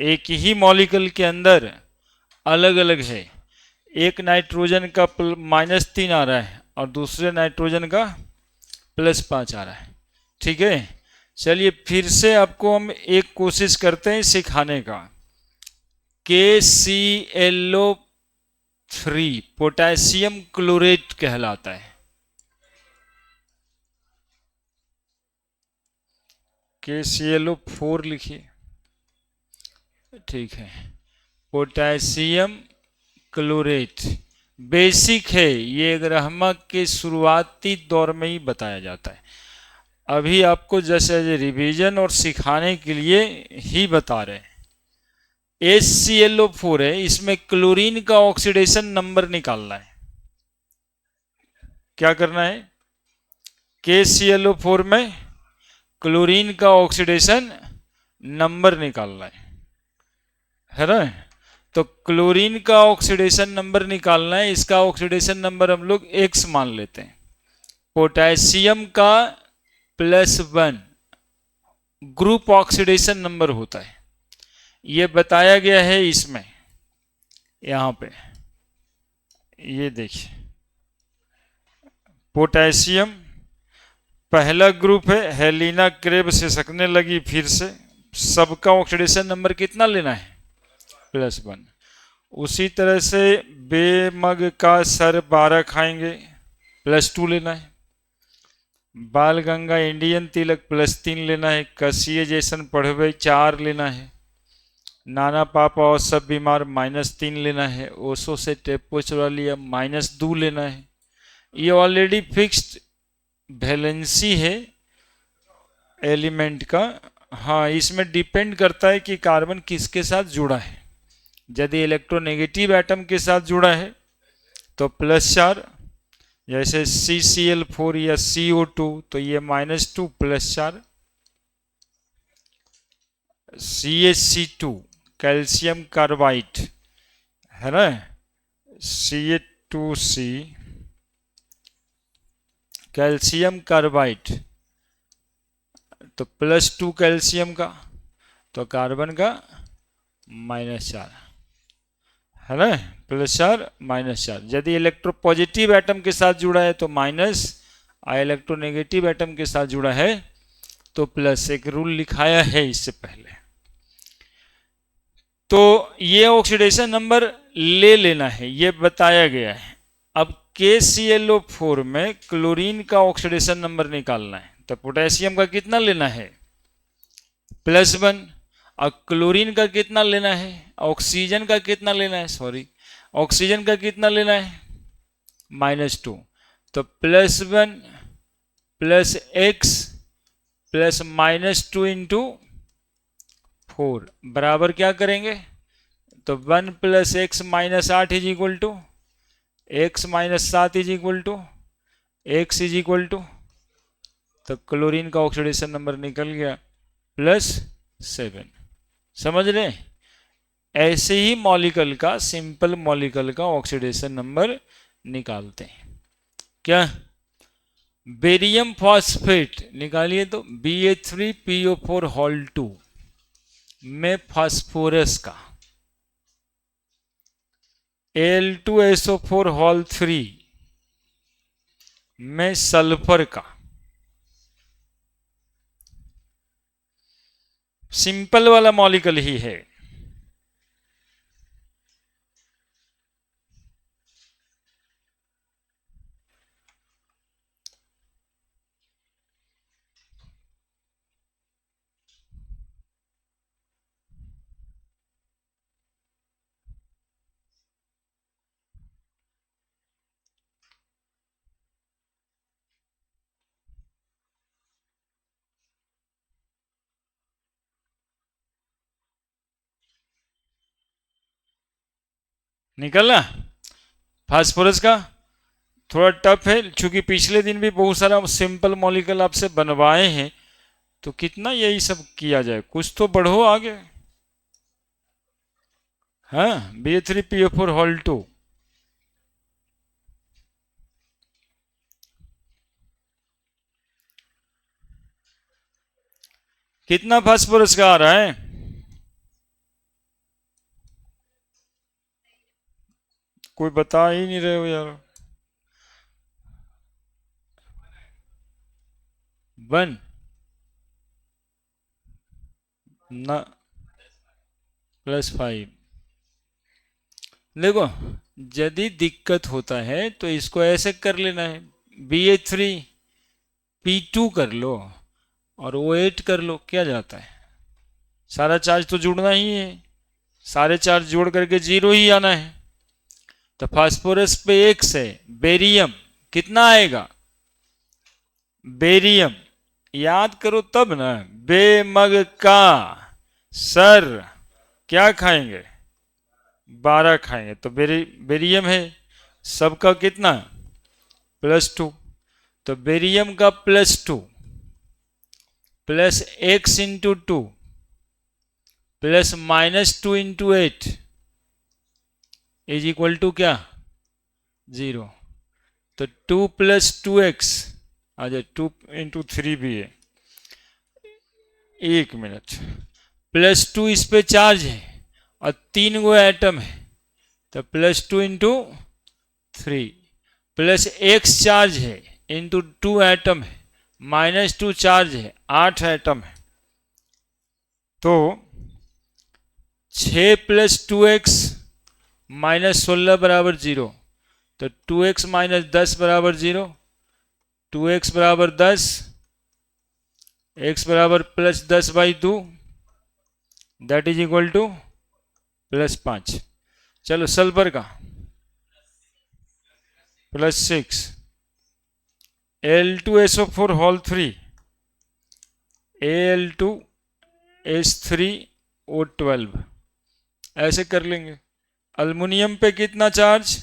एक ही मॉलिक्यूल के अंदर अलग अलग है। एक नाइट्रोजन का -3 आ रहा है और दूसरे नाइट्रोजन का +5 आ रहा है। ठीक है, चलिए फिर से आपको हम एक कोशिश करते हैं सिखाने का। KClO3 पोटेशियम क्लोरेट कहलाता है। KClO4 लिखिए, ठीक है। पोटेशियम क्लोरेट बेसिक है, ये ग्राहक के शुरुआती दौर में ही बताया जाता है। अभी आपको जैसे रिवीजन और सिखाने के लिए ही बता रहे हैं। HClO4 है, इसमें क्लोरीन का ऑक्सीडेशन नंबर निकालना है। क्या करना है? KClO4 में क्लोरीन का ऑक्सीडेशन नंबर निकालना है ना। तो क्लोरीन का ऑक्सीडेशन नंबर निकालना है, इसका ऑक्सीडेशन नंबर हम लोग X मान लेते हैं। पोटेशियम का +1 ग्रुप ऑक्सीडेशन नंबर होता है, ये बताया गया है इसमें, यहां पे ये देखिए। पोटेशियम पहला ग्रुप है, हेलिना क्रेब सिसकने लगी फिर से। सबका ऑक्सीडेशन नंबर कितना लेना है? +1। उसी तरह से बेमग का सर 12 खाएंगे, +2 लेना है। बाल गंगा इंडियन तिलक +3 लेना है। कसिए जैसन पढ़वे 4 लेना है। नाना पापा और सब बीमार -3 लेना है। ओशो से टेप्पो चुरा लिया -2 लेना है। ये ऑलरेडी फिक्स्ड वैलेंसी है एलिमेंट का। हाँ, इसमें डिपेंड करता है कि कार्बन किसके साथ जुड़ा है। यदि इलेक्ट्रोनेगेटिव एटम के साथ जुड़ा है तो +4, जैसे CCl4 या CO2 तो ये -2 +4। CaC2 कैल्शियम कार्बाइड है ना, Ca2C कैल्शियम कार्बाइड, तो +2 कैल्शियम का, तो कार्बन का -4 है ना। +4 -4। यदि इलेक्ट्रोपॉजिटिव एटम के साथ जुड़ा है तो माइनस, और इलेक्ट्रोनेगेटिव एटम के साथ जुड़ा है तो प्लस। एक रूल लिखाया है इससे पहले। तो ये ऑक्सीडेशन नंबर ले लेना है, ये बताया गया है। अब KClO4 में क्लोरीन का ऑक्सीडेशन नंबर निकालना है, तो पोटेशियम का कितना लेना है? +1। और क्लोरीन का कितना लेना है? ऑक्सीजन का कितना लेना है? सॉरी, ऑक्सीजन का कितना लेना है? -2। तो +1 +X +-2 इंटू 4 बराबर क्या करेंगे? तो 1 + X - 8 is equal to X - 7 is equal to X is equal to, तो क्लोरीन का ऑक्सीडेशन नंबर निकल गया +7। समझ रहे? ऐसे ही मॉलिक्यूल का, सिंपल मॉलिक्यूल का ऑक्सीडेशन नंबर निकालते हैं। क्या? बेरियम फॉस्फेट निकालिए तो Ba3PO4 में फास्फोरस का, Al2SO4 में सल्फर का। सिंपल वाला मॉलिक्यूल ही है। निकलना फास्फोरस का थोड़ा टफ है, क्योंकि पिछले दिन भी बहुत सारा सिंपल मॉलिक्यूल आपसे बनवाए हैं, तो कितना यही सब किया जाए, कुछ तो बढ़ो आगे। हाँ, Ba3PO4 कितना फास्फोरस का आ रहा है? कोई बता ही नहीं रहे हो यार। 1 ना +5। देखो, यदि दिक्कत होता है तो इसको ऐसे कर लेना है, BA3 P2 कर लो और O8 कर लो, क्या जाता है, सारा चार्ज तो जुड़ना ही है, सारे चार्ज जोड़ करके 0 ही आना है। तो फास्फोरस पे X है, बेरियम कितना आएगा, बेरियम याद करो तब ना, बेमग का सर क्या खाएंगे, 12 खाएंगे, तो बेरियम है, सबका कितना +2, तो बेरियम का +2 plus X into 2 plus -2 into 8 is equal to क्या, 0। तो 2 + 2x आ जाए, 2 इंटू 3 भी है, 1 मिनट, +2 इस पे चार्ज है और 3 गो एटम है, तो +2 इंटू 3 प्लस X चार्ज है इंटू 2 एटम है, -2 चार्ज है, 8 एटम है, तो 6 + 2x -16 बराबर 0, तो 2x - 10 बराबर 0, 2x बराबर 10, x बराबर +10/2 दैट इज इक्वल टू +5। चलो सल्फर का +6, Al2SO4 होल 3, Al2S3O12, ऐसे कर लेंगे। अल्युमिनियम पे कितना चार्ज,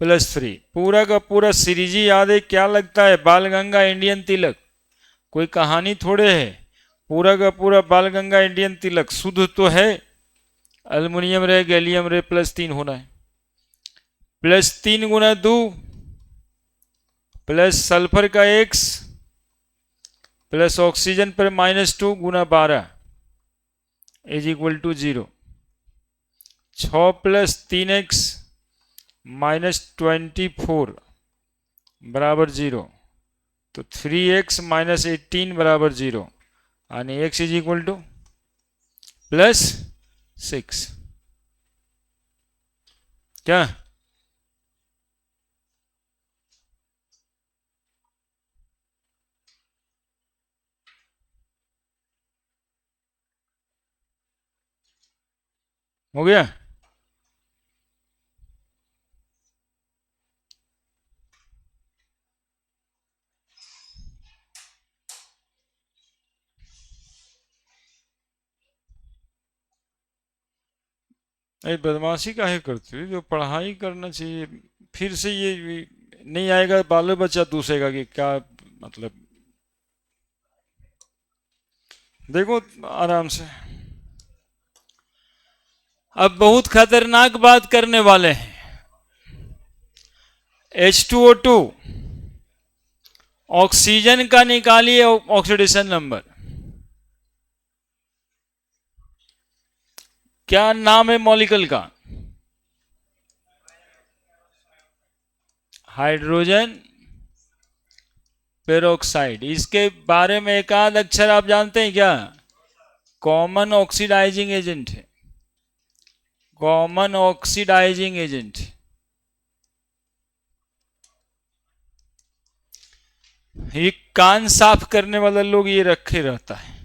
+3, पूरा का पूरा सीरीज ही याद है, क्या लगता है, बालगंगा इंडियन तिलक, कोई कहानी थोड़े है, पूरा का पूरा बालगंगा इंडियन तिलक शुद्ध तो है, अल्युमिनियम रहे गैलियम रहे +3 होना है, +3 गुना 2 प्लस सल्फर का X प्लस ऑक्सीजन पर -2 गुना 12 इज इक्वल टू 0, 6 + 3x -24 बराबर 0, तो 3x - 18 बराबर 0, यानी x इज इक्वल टू +6। क्या हो गया, अरे बदमाशी काहे करते हो, जो पढ़ाई करना चाहिए, फिर से ये नहीं आएगा, बाल बच्चा दूसरेगा कि क्या मतलब, देखो आराम से। अब बहुत खतरनाक बात करने वाले हैं, H2O2 ऑक्सीजन का निकालिए ऑक्सीडेशन नंबर, क्या नाम है मॉलिक्यूल का, हाइड्रोजन पेरोक्साइड, इसके बारे में एक आध अक्षर आप जानते हैं क्या, कॉमन ऑक्सीडाइजिंग एजेंट है, कॉमन ऑक्सीडाइजिंग एजेंट। ये कान साफ करने वाला लोग ये रखे रहता है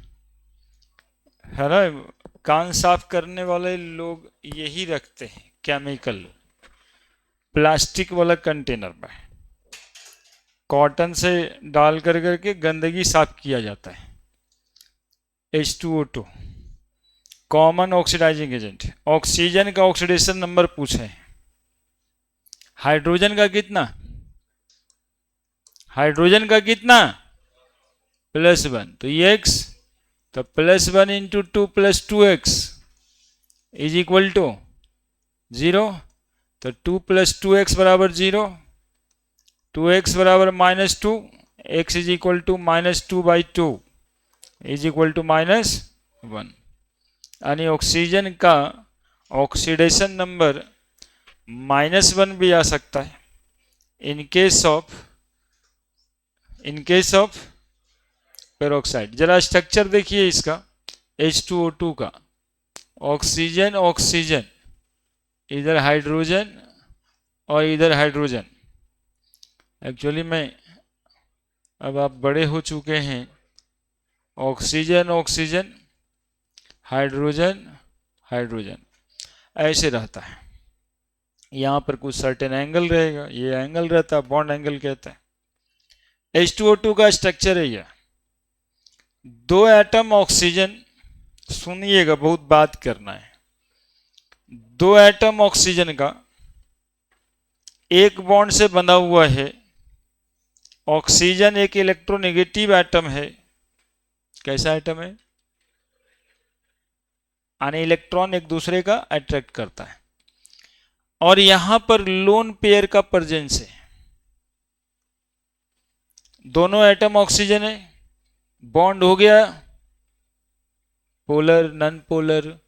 ना, कान साफ करने वाले लोग यही रखते हैं, केमिकल प्लास्टिक वाला कंटेनर में कॉटन से डाल कर करके गंदगी साफ किया जाता है। H2O2 common oxidising agent, oxygen का ऑक्सीडेशन नंबर पूछे, हाइड्रोजन का कितना, हाइड्रोजन का कितना +1, तो ये x, तो +1 into 2 + 2x is equal to 0, तो 2 + 2x बराबर 0, 2x बराबर -2, x is equal to -2/2 is equal to -1, यानी ऑक्सीजन का ऑक्सीडेशन नंबर -1 भी आ सकता है इन केस ऑफ पेरोक्साइड। जरा स्ट्रक्चर देखिए इसका H2O2 का, ऑक्सीजन ऑक्सीजन, इधर हाइड्रोजन और इधर हाइड्रोजन। एक्चुअली में अब आप बड़े हो चुके हैं, ऑक्सीजन ऑक्सीजन, हाइड्रोजन हाइड्रोजन ऐसे रहता है। यहाँ पर कुछ सर्टेन एंगल रहेगा, ये एंगल रहता है, बॉन्ड एंगल कहते हैं। H2O2 का स्ट्रक्चर है ये, 2 एटम ऑक्सीजन, सुनिएगा बहुत बात करना है, 2 एटम ऑक्सीजन का एक बॉन्ड से बंधा हुआ है। ऑक्सीजन एक इलेक्ट्रोनेगेटिव एटम है। कैसा एटम है? यानी इलेक्ट्रॉन एक दूसरे का अट्रैक्ट करता है। और यहां पर लोन पेयर का प्रेजेंस है, दोनों एटम ऑक्सीजन है, बॉन्ड हो गया, पोलर नॉन पोलर,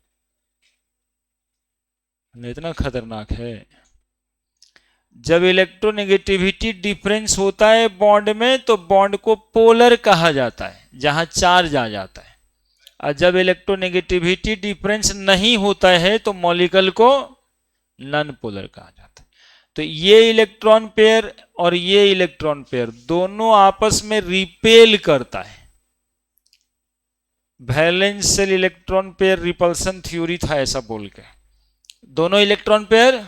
इतना खतरनाक है। जब इलेक्ट्रोनेगेटिविटी डिफरेंस होता है बॉन्ड में तो बॉन्ड को पोलर कहा जाता है, जहां चार्ज आ जाता है। और जब इलेक्ट्रोनेगेटिविटी डिफरेंस नहीं होता है तो मॉलिक्यूल को नॉन पोलर कहा जाता है। तो ये इलेक्ट्रॉन पेयर और ये इलेक्ट्रॉन पेयर दोनों आपस में रिपेल करता है। Valence shell electron pair repulsion theory था ऐसा बोल के, दोनों इलेक्ट्रॉन पेयर,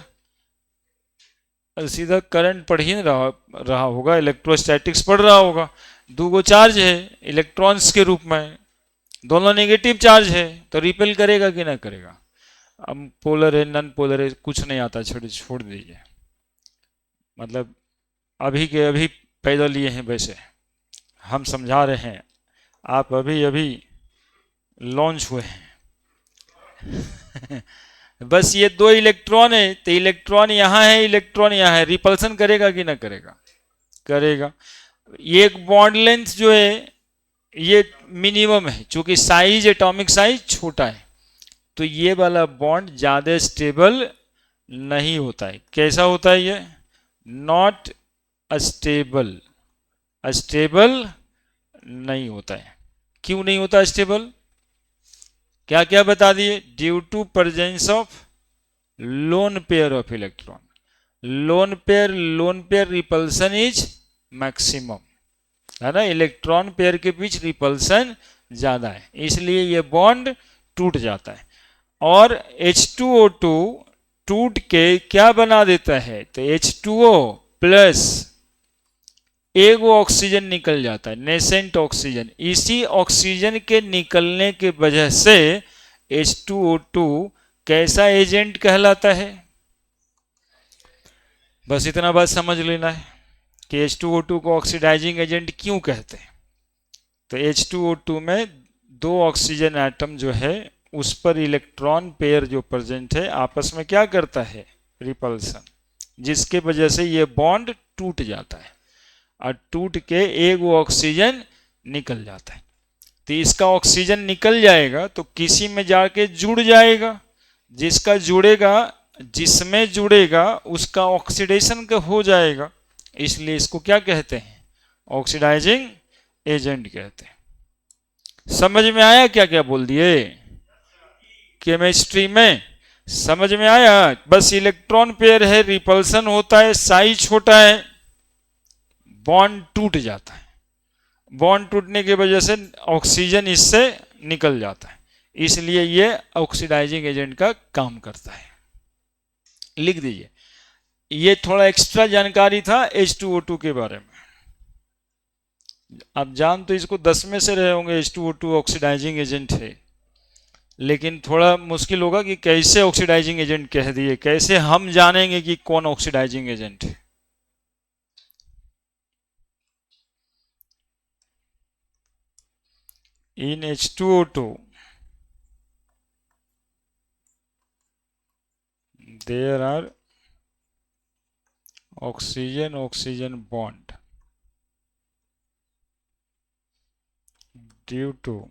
सीधा करंट पढ़ ही रहा होगा, इलेक्ट्रोस्टैटिक्स पढ़ रहा होगा। 2 चार्ज है इलेक्ट्रॉन्स के रूप में, दोनों नेगेटिव चार्ज है तो रिपेल करेगा कि ना करेगा। अब पोलर है नॉन पोलर है कुछ नहीं आता, छोड़ दीजिए। मतलब अभी के अभी पैदा लिए हैं, वैसे हम समझा रहे हैं, आप अभी अभी लॉन्च हुए हैं। बस ये 2 इलेक्ट्रॉन है तो इलेक्ट्रॉन यहां है, इलेक्ट्रॉन यहां है, रिपल्सन करेगा कि ना करेगा? करेगा। एक बॉन्ड लेंथ जो है ये मिनिमम है, क्योंकि साइज एटॉमिक साइज छोटा है, तो ये वाला बॉन्ड ज्यादा स्टेबल नहीं होता है। कैसा होता है ये? नॉट अस्टेबल, अस्टेबल नहीं होता है। क्यों नहीं होता स्टेबल? क्या क्या बता दिए? Due to presence of lone pair of electron, lone pair repulsion is maximum, है ना, इलेक्ट्रॉन पेयर के बीच रिपल्सन ज्यादा है, इसलिए ये बॉन्ड टूट जाता है। और H2O2 टूट के क्या बना देता है? तो H2O प्लस एगो ऑक्सीजन निकल जाता है, नेसेंट ऑक्सीजन। इसी ऑक्सीजन के निकलने के वजह से H2O2 कैसा एजेंट कहलाता है? बस इतना बात समझ लेना है कि H2O2 को ऑक्सीडाइजिंग एजेंट क्यों कहते हैं। तो H2O2 में 2 ऑक्सीजन एटम जो है उस पर इलेक्ट्रॉन पेयर जो प्रेजेंट है आपस में क्या करता है? रिपल्सन, जिसके वजह से ये बॉन्ड टूट जाता है और टूट के एक वो ऑक्सीजन निकल जाता है। तो इसका ऑक्सीजन निकल जाएगा तो किसी में जाके जुड़ जाएगा, जिसका जुड़ेगा, जिसमें जुड़ेगा उसका ऑक्सीडेशन का हो जाएगा, इसलिए इसको क्या कहते हैं? ऑक्सीडाइजिंग एजेंट कहते हैं। समझ में आया क्या क्या बोल दिए? केमिस्ट्री में समझ में आया? बस इलेक्ट्रॉन पेयर है, रिपल्सन होता है, साइज छोटा है, बॉन्ड टूट जाता है, बॉन्ड टूटने की वजह से ऑक्सीजन इससे निकल जाता है, इसलिए ये ऑक्सीडाइजिंग एजेंट का काम करता है। लिख दीजिए, ये थोड़ा एक्स्ट्रा जानकारी था H2O2 के बारे में। आप जान तो इसको 10 में से रहे होंगे, H2O2 ऑक्सीडाइजिंग एजेंट है, लेकिन थोड़ा मुश्किल होगा कि कैसे ऑक्सीडाइजिंग एजेंट कह दिए, कैसे हम जानेंगे कि कौन ऑक्सीडाइजिंग एजेंट है। In H2O2 there are oxygen bond due to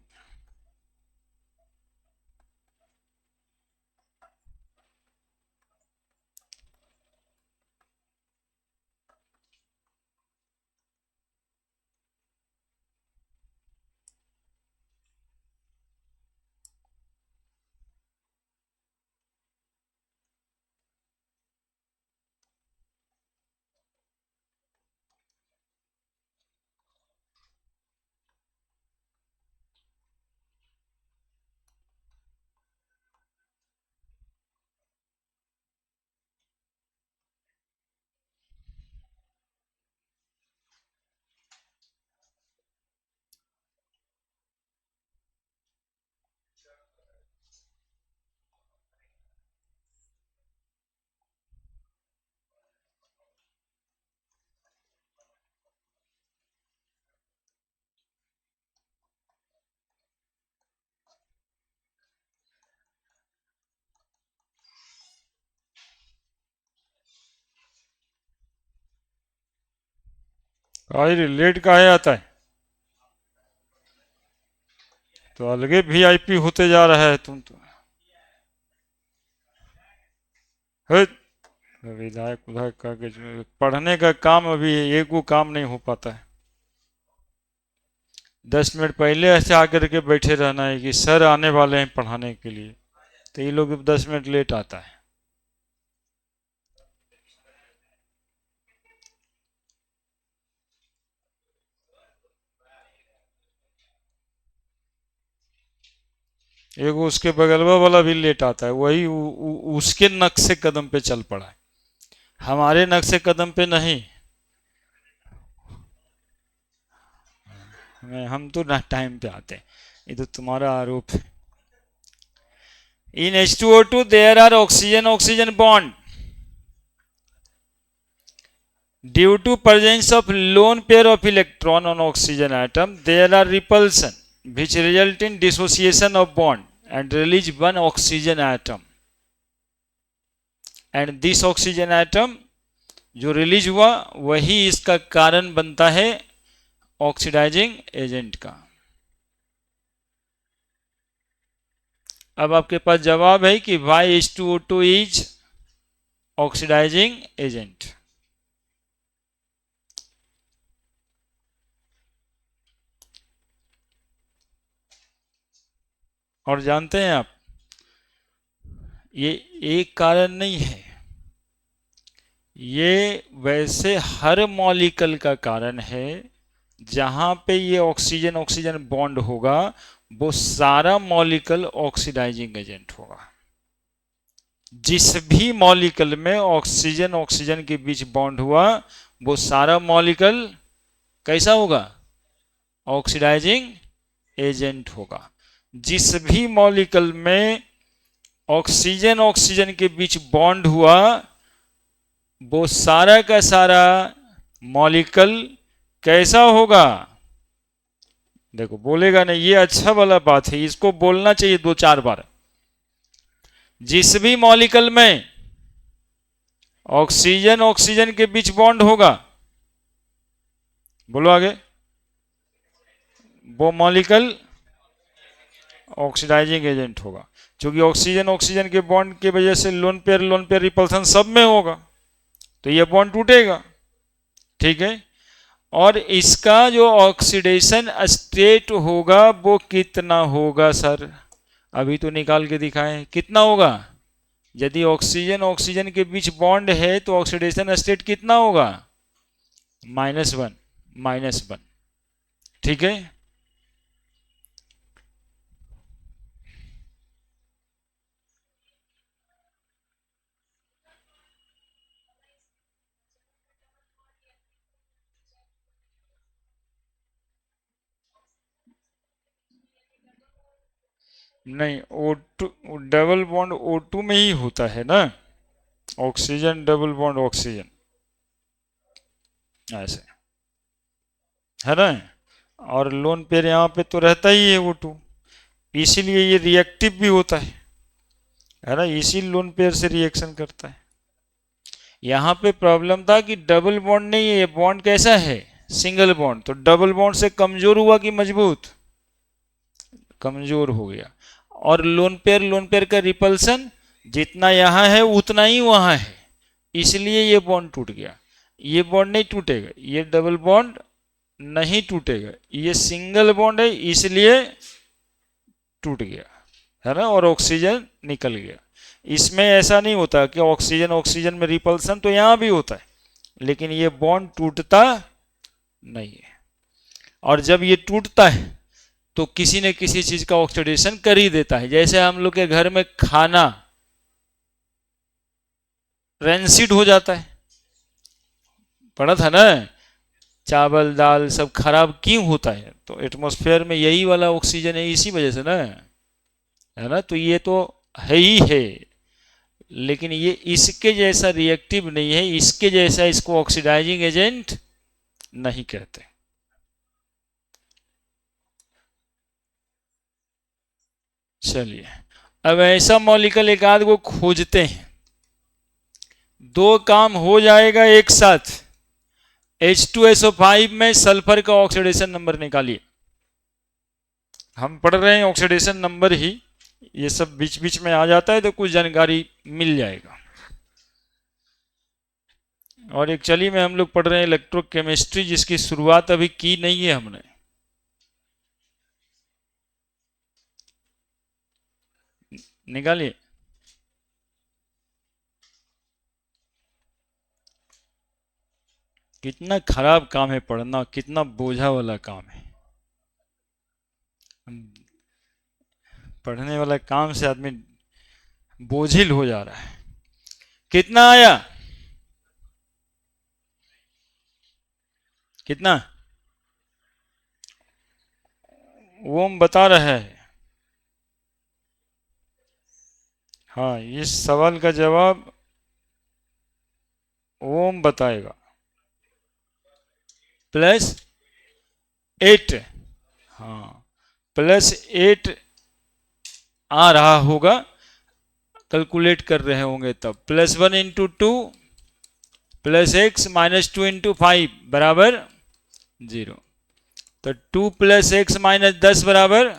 लेट काहे आता है? तो अलगे वीआईपी होते जा रहा है तुम तो। हट, विधायक उधायक का के पढ़ने का काम अभी एक वो काम नहीं हो पाता है। 10 मिनट पहले ऐसे आकर के बैठे रहना है कि सर आने वाले हैं पढ़ाने के लिए, तो ये लोग 10 मिनट लेट आता है। एगो उसके बगलवा वाला भी लेट आता है, वही उसके नक्शे कदम पे चल पड़ा है, हमारे नक्शे कदम पे नहीं। हम तो ना टाइम पे आते हैं, ये तो तुम्हारा आरोप है। इन H2O2 there are oxygen oxygen bond. Due to presence of lone pair of electron on oxygen atom, there are repulsion which result in dissociation of bond and release one oxygen atom. And this oxygen atom जो release हुआ वही इसका कारण बनता है oxidising agent का। अब आपके पास जवाब है कि Y H2O2 is oxidising agent. और जानते हैं आप, ये एक कारण नहीं है, ये वैसे हर मॉलिक्यूल का कारण है। जहां पे ये ऑक्सीजन ऑक्सीजन बॉन्ड होगा वो सारा मॉलिक्यूल ऑक्सीडाइजिंग एजेंट होगा। जिस भी मॉलिक्यूल में ऑक्सीजन ऑक्सीजन के बीच बॉन्ड हुआ वो सारा मॉलिक्यूल कैसा होगा? ऑक्सीडाइजिंग एजेंट होगा। जिस भी मॉलिक्यूल में ऑक्सीजन ऑक्सीजन के बीच बॉन्ड हुआ वो सारा का सारा मॉलिक्यूल कैसा होगा? देखो बोलेगा नहीं, ये अच्छा वाला बात है, इसको बोलना चाहिए 2-4 बार। जिस भी मॉलिक्यूल में ऑक्सीजन ऑक्सीजन के बीच बॉन्ड होगा, बोलो आगे, वो मॉलिक्यूल ऑक्सीडाइजिंग एजेंट होगा। क्योंकि ऑक्सीजन ऑक्सीजन के बॉन्ड की वजह से लोन पेयर रिपल्सन सब में होगा, तो ये बॉन्ड टूटेगा। ठीक है, और इसका जो ऑक्सीडेशन स्टेट होगा वो कितना होगा सर? अभी तो निकाल के दिखाएं, कितना होगा? यदि ऑक्सीजन ऑक्सीजन के बीच बॉन्ड है तो ऑक्सीडेशन स्टेट कितना होगा? -1। ठीक है, नहीं O2 डबल बॉन्ड O2 में ही होता है ना, ऑक्सीजन डबल बॉन्ड ऑक्सीजन, ऐसे है ना। और लोन पेयर यहाँ पे तो रहता ही है O2, इसीलिए ये रिएक्टिव भी होता है ना, इसी लोन पेयर से रिएक्शन करता है। यहाँ पे प्रॉब्लम था कि डबल बॉन्ड नहीं है, ये बॉन्ड कैसा है? Single bond. तो डबल बॉन्ड से कमजोर हुआ कि मजबूत? कमजोर हो गया। और लोन पेयर का रिपल्सन जितना यहाँ है उतना ही वहाँ है, इसलिए ये बॉन्ड टूट गया। ये बॉन्ड नहीं टूटेगा, ये डबल बॉन्ड नहीं टूटेगा, ये सिंगल बॉन्ड है इसलिए टूट गया, है ना, और ऑक्सीजन निकल गया। इसमें ऐसा नहीं होता कि ऑक्सीजन ऑक्सीजन में रिपल्सन तो यहाँ भी होता है, लेकिन ये बॉन्ड टूटता नहीं है। और जब ये टूटता है तो किसी न किसी चीज का ऑक्सीडेशन कर ही देता है। जैसे हम लोग के घर में खाना रेंसिड हो जाता है, पढ़ा था ना, चावल दाल सब खराब क्यों होता है? तो एटमॉस्फेयर में यही वाला ऑक्सीजन है, इसी वजह से ना, है ना। तो ये तो है ही है, लेकिन ये इसके जैसा रिएक्टिव नहीं है, इसके जैसा इसको ऑक्सीडाइजिंग एजेंट नहीं कहते। चलिए, अब ऐसा मॉलिक्यूल एक आध को खोजते हैं, 2 काम हो जाएगा एक साथ। H2SO5 में सल्फर का ऑक्सीडेशन नंबर निकालिए। हम पढ़ रहे हैं ऑक्सीडेशन नंबर ही, ये सब बीच बीच में आ जाता है तो कुछ जानकारी मिल जाएगा। और एक्चुअली में हम लोग पढ़ रहे हैं इलेक्ट्रोकेमिस्ट्री, जिसकी शुरुआत अभी की नहीं है हमने। निकालिए। कितना खराब काम है पढ़ना, कितना बोझा वाला काम है। पढ़ने वाला काम से आदमी बोझिल हो जा रहा है। कितना आया? कितना? ओम बता रहा है। हाँ, इस सवाल का जवाब ओम बताएगा। +8। हाँ, +8 आ रहा होगा, कैलकुलेट कर रहे होंगे तब। +1 इंटू 2 +x -2 इंटू 5 बराबर 0। तो 2 + x - 10 बराबर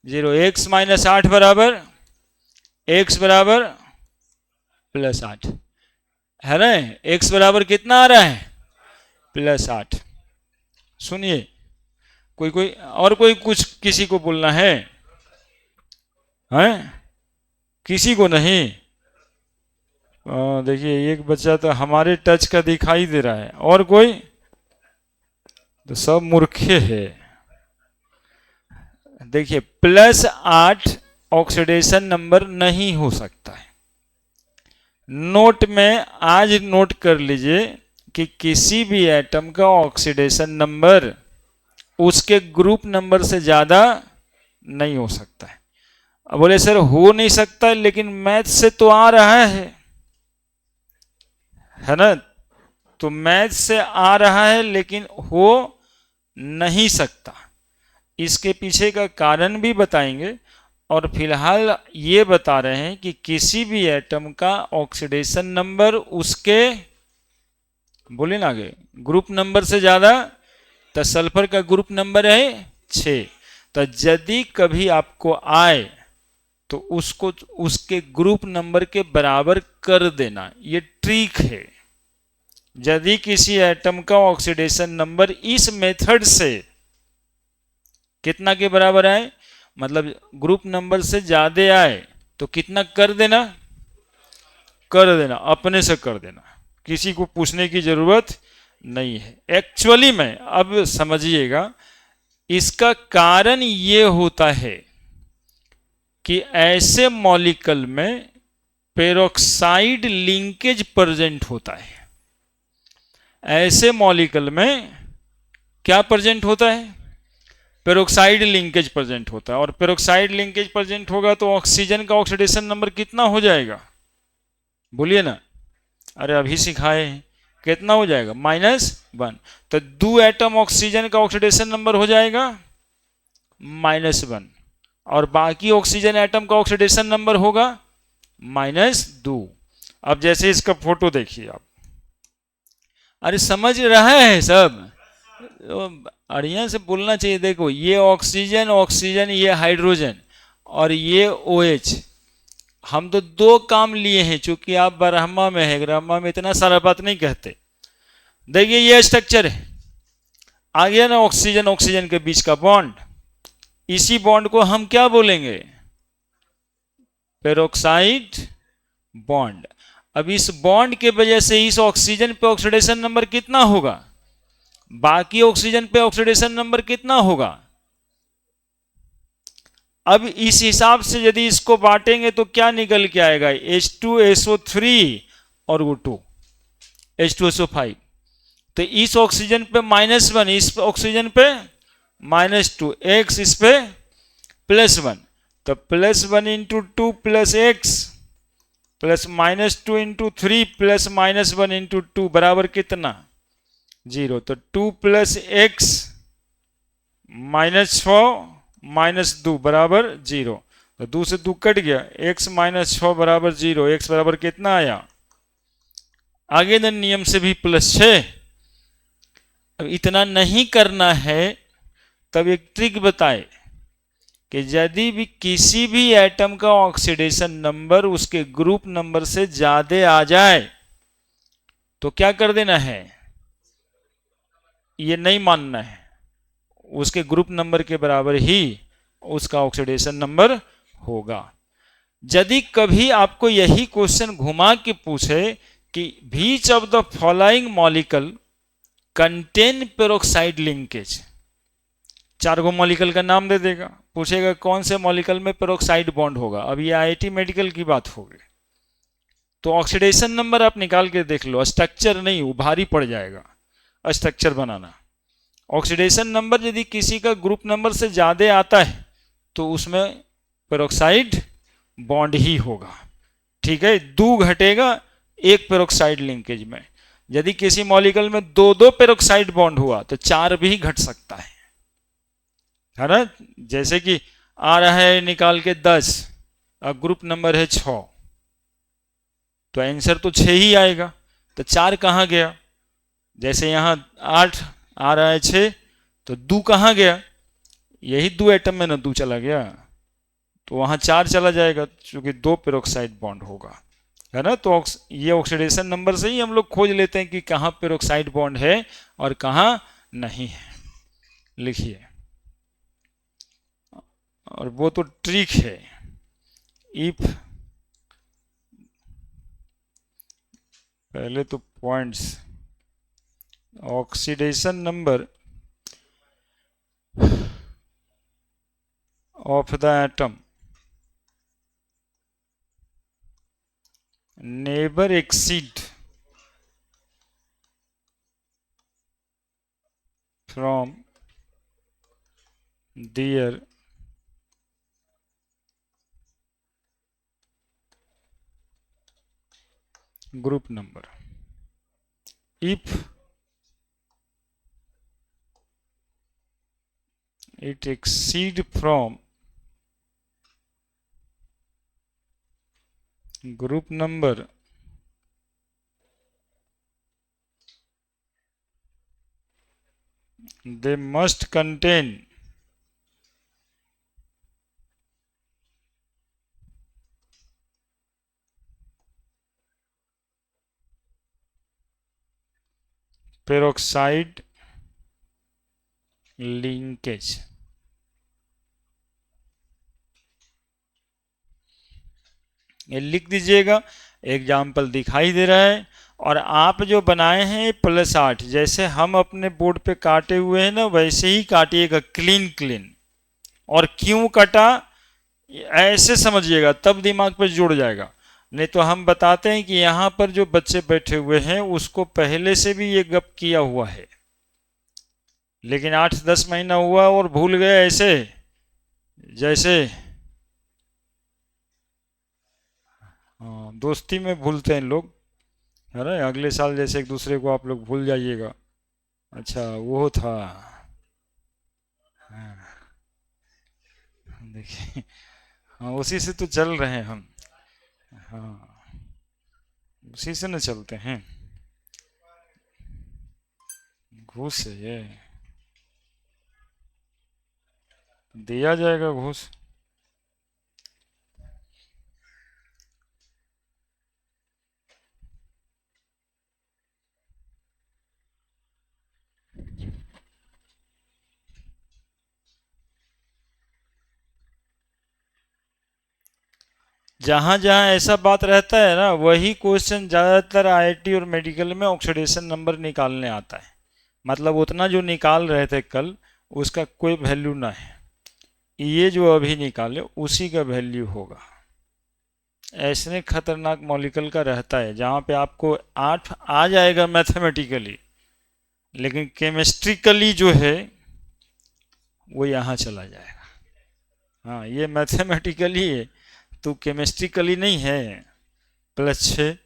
0। x - 8 बराबर x बराबर +8 है ना। x बराबर कितना आ रहा है? +8। सुनिए, कोई कुछ किसी को बोलना है? हैं? किसी को नहीं? देखिए, एक बच्चा तो हमारे टच का दिखाई दे रहा है, और कोई? तो सब मूर्खे है। देखिए, +8 ऑक्सीडेशन नंबर नहीं हो सकता है। नोट में आज नोट कर लीजिए कि किसी भी एटम का ऑक्सीडेशन नंबर उसके ग्रुप नंबर से ज्यादा नहीं हो सकता है। अब बोले सर हो नहीं सकता, लेकिन मैथ से तो आ रहा है ना। तो मैथ से आ रहा है, लेकिन हो नहीं सकता। इसके पीछे का कारण भी बताएंगे, और फिलहाल ये बता रहे हैं कि किसी भी एटम का ऑक्सीडेशन नंबर उसके, बोले ना आगे, ग्रुप नंबर से ज्यादा। तो सल्फर का ग्रुप नंबर है 6। तो यदि कभी आपको आए तो उसको उसके ग्रुप नंबर के बराबर कर देना, ये ट्रिक है। यदि किसी एटम का ऑक्सीडेशन नंबर इस मेथड से कितना के बराबर आए, मतलब ग्रुप नंबर से ज्यादा आए, तो कितना कर देना? कर देना, अपने से कर देना, किसी को पूछने की जरूरत नहीं है। एक्चुअली में अब समझिएगा, इसका कारण ये होता है कि ऐसे मॉलिक्यूल में पेरोक्साइड लिंकेज प्रेजेंट होता है। ऐसे मॉलिक्यूल में क्या प्रेजेंट होता है? पेरोक्साइड लिंकेज प्रेजेंट होता है। और पेरोक्साइड लिंकेज प्रेजेंट होगा तो ऑक्सीजन का ऑक्सीडेशन नंबर कितना हो जाएगा? बोलिए ना। अरे अभी सिखाए हैं, कितना हो जाएगा? -1। तो 2 एटम ऑक्सीजन का ऑक्सीडेशन नंबर हो जाएगा -1, और बाकी ऑक्सीजन एटम का ऑक्सीडेशन नंबर होगा -2। अब जैसे इसका फोटो देखिए आप, अरे समझ रहा है सब? बढ़िया से बोलना चाहिए। देखो, ये ऑक्सीजन ऑक्सीजन, ये हाइड्रोजन, और ये OH। हम तो 2 काम लिए हैं, चूंकि आप ब्रह्मा में है, ब्रह्मा में इतना सारा बात नहीं कहते। देखिए, ये स्ट्रक्चर है, आ गया ना ऑक्सीजन ऑक्सीजन के बीच का बॉन्ड। इसी बॉन्ड को हम क्या बोलेंगे? Peroxide bond. अब इस बॉन्ड के वजह से इस ऑक्सीजन पे ऑक्सीडेशन नंबर कितना होगा? बाकी ऑक्सीजन पे ऑक्सीडेशन नंबर कितना होगा? अब इस हिसाब से यदि इसको बांटेंगे तो क्या निकल के आएगा? H2SO3 और वो 2 H2SO5। तो इस ऑक्सीजन पे -1, इस ऑक्सीजन पे -2, x इस पे +1। तो +1 into 2 + x plus -2 into 3 plus -1 into 2 बराबर कितना? 0। तो 2 + x -6 -2 बराबर 0। तो 2 से 2 कट गया, x -6 बराबर 0। x बराबर कितना आया? आगे नियम से भी +6 अब इतना नहीं करना है, तब एक ट्रिक बताए कि यदि भी किसी भी एटम का ऑक्सीडेशन नंबर उसके ग्रुप नंबर से ज्यादा आ जाए तो क्या कर देना है, ये नहीं मानना है, उसके ग्रुप नंबर के बराबर ही उसका ऑक्सीडेशन नंबर होगा। यदि कभी आपको यही क्वेश्चन घुमा के पूछे कि which of the following molecule contain peroxide linkage, चार गो मॉलिक्यूल का नाम दे देगा, पूछेगा कौन से मॉलिक्यूल में पेरोक्साइड बॉन्ड होगा। अब ये आईआईटी मेडिकल की बात होगी, तो ऑक्सीडेशन नंबर आप निकाल के देख लो, स्ट्रक्चर नहीं, वो भारी पड़ जाएगा स्ट्रक्चर बनाना। ऑक्सीडेशन नंबर यदि किसी का ग्रुप नंबर से ज्यादा आता है तो उसमें पेरोक्साइड बॉन्ड ही होगा। ठीक है, दो घटेगा एक पेरोक्साइड लिंकेज में। यदि किसी मॉलिक्यूल में दो दो पेरोक्साइड बॉन्ड हुआ तो चार भी घट सकता है ना। जैसे कि आ रहा है निकाल के 10 और ग्रुप नंबर है 6, तो आंसर तो 6 ही आएगा, तो 4 कहाँ गया। जैसे यहां 8 आ रहा है 6, तो 2 कहाँ गया, यही 2 एटम में ना 2 चला गया, तो वहां 4 चला जाएगा क्योंकि 2 पेरोक्साइड बॉन्ड होगा, है ना। तो ये ऑक्सीडेशन नंबर से ही हम लोग खोज लेते हैं कि कहाँ पेरोक्साइड बॉन्ड है और कहाँ नहीं है। लिखिए, और वो तो ट्रिक है। इफ, पहले तो points, oxidation number of the atom never exceed from there group number. If it exceed from group number they must contain peroxide linkage। ये लिख दीजिएगा, एग्जाम्पल दिखाई दे रहा है। और आप जो बनाए हैं +8, जैसे हम अपने बोर्ड पे काटे हुए हैं ना वैसे ही काटिएगा, क्लीन क्लीन। और क्यों कटा ऐसे समझिएगा, तब दिमाग पे जुड़ जाएगा। नहीं तो हम बताते हैं कि यहाँ पर जो बच्चे बैठे हुए हैं उसको पहले से भी ये गप किया हुआ है, लेकिन 8-10 महीना हुआ और भूल गए, ऐसे जैसे दोस्ती में भूलते हैं लोग, है ना। अगले साल जैसे एक दूसरे को आप लोग भूल जाइएगा, अच्छा वो था। हाँ, देखिए, हाँ उसी से तो चल रहे हैं हम। हाँ, उसी से न चलते हैं। घूस है ये, दिया जाएगा घूस। जहां जहां ऐसा बात रहता है ना, वही क्वेश्चन ज्यादातर आईआईटी और मेडिकल में ऑक्सीडेशन नंबर निकालने आता है। मतलब उतना जो निकाल रहे थे कल, उसका कोई वैल्यू ना है, ये जो अभी निकाले उसी का वैल्यू होगा। ऐसे खतरनाक मॉलिक्यूल का रहता है जहां पे आपको 8 आ जाएगा मैथमेटिकली, लेकिन केमिस्ट्रिकली जो है वो यहाँ चला जाएगा। हाँ, ये मैथमेटिकली है तो केमिस्ट्रिकली नहीं है। +6,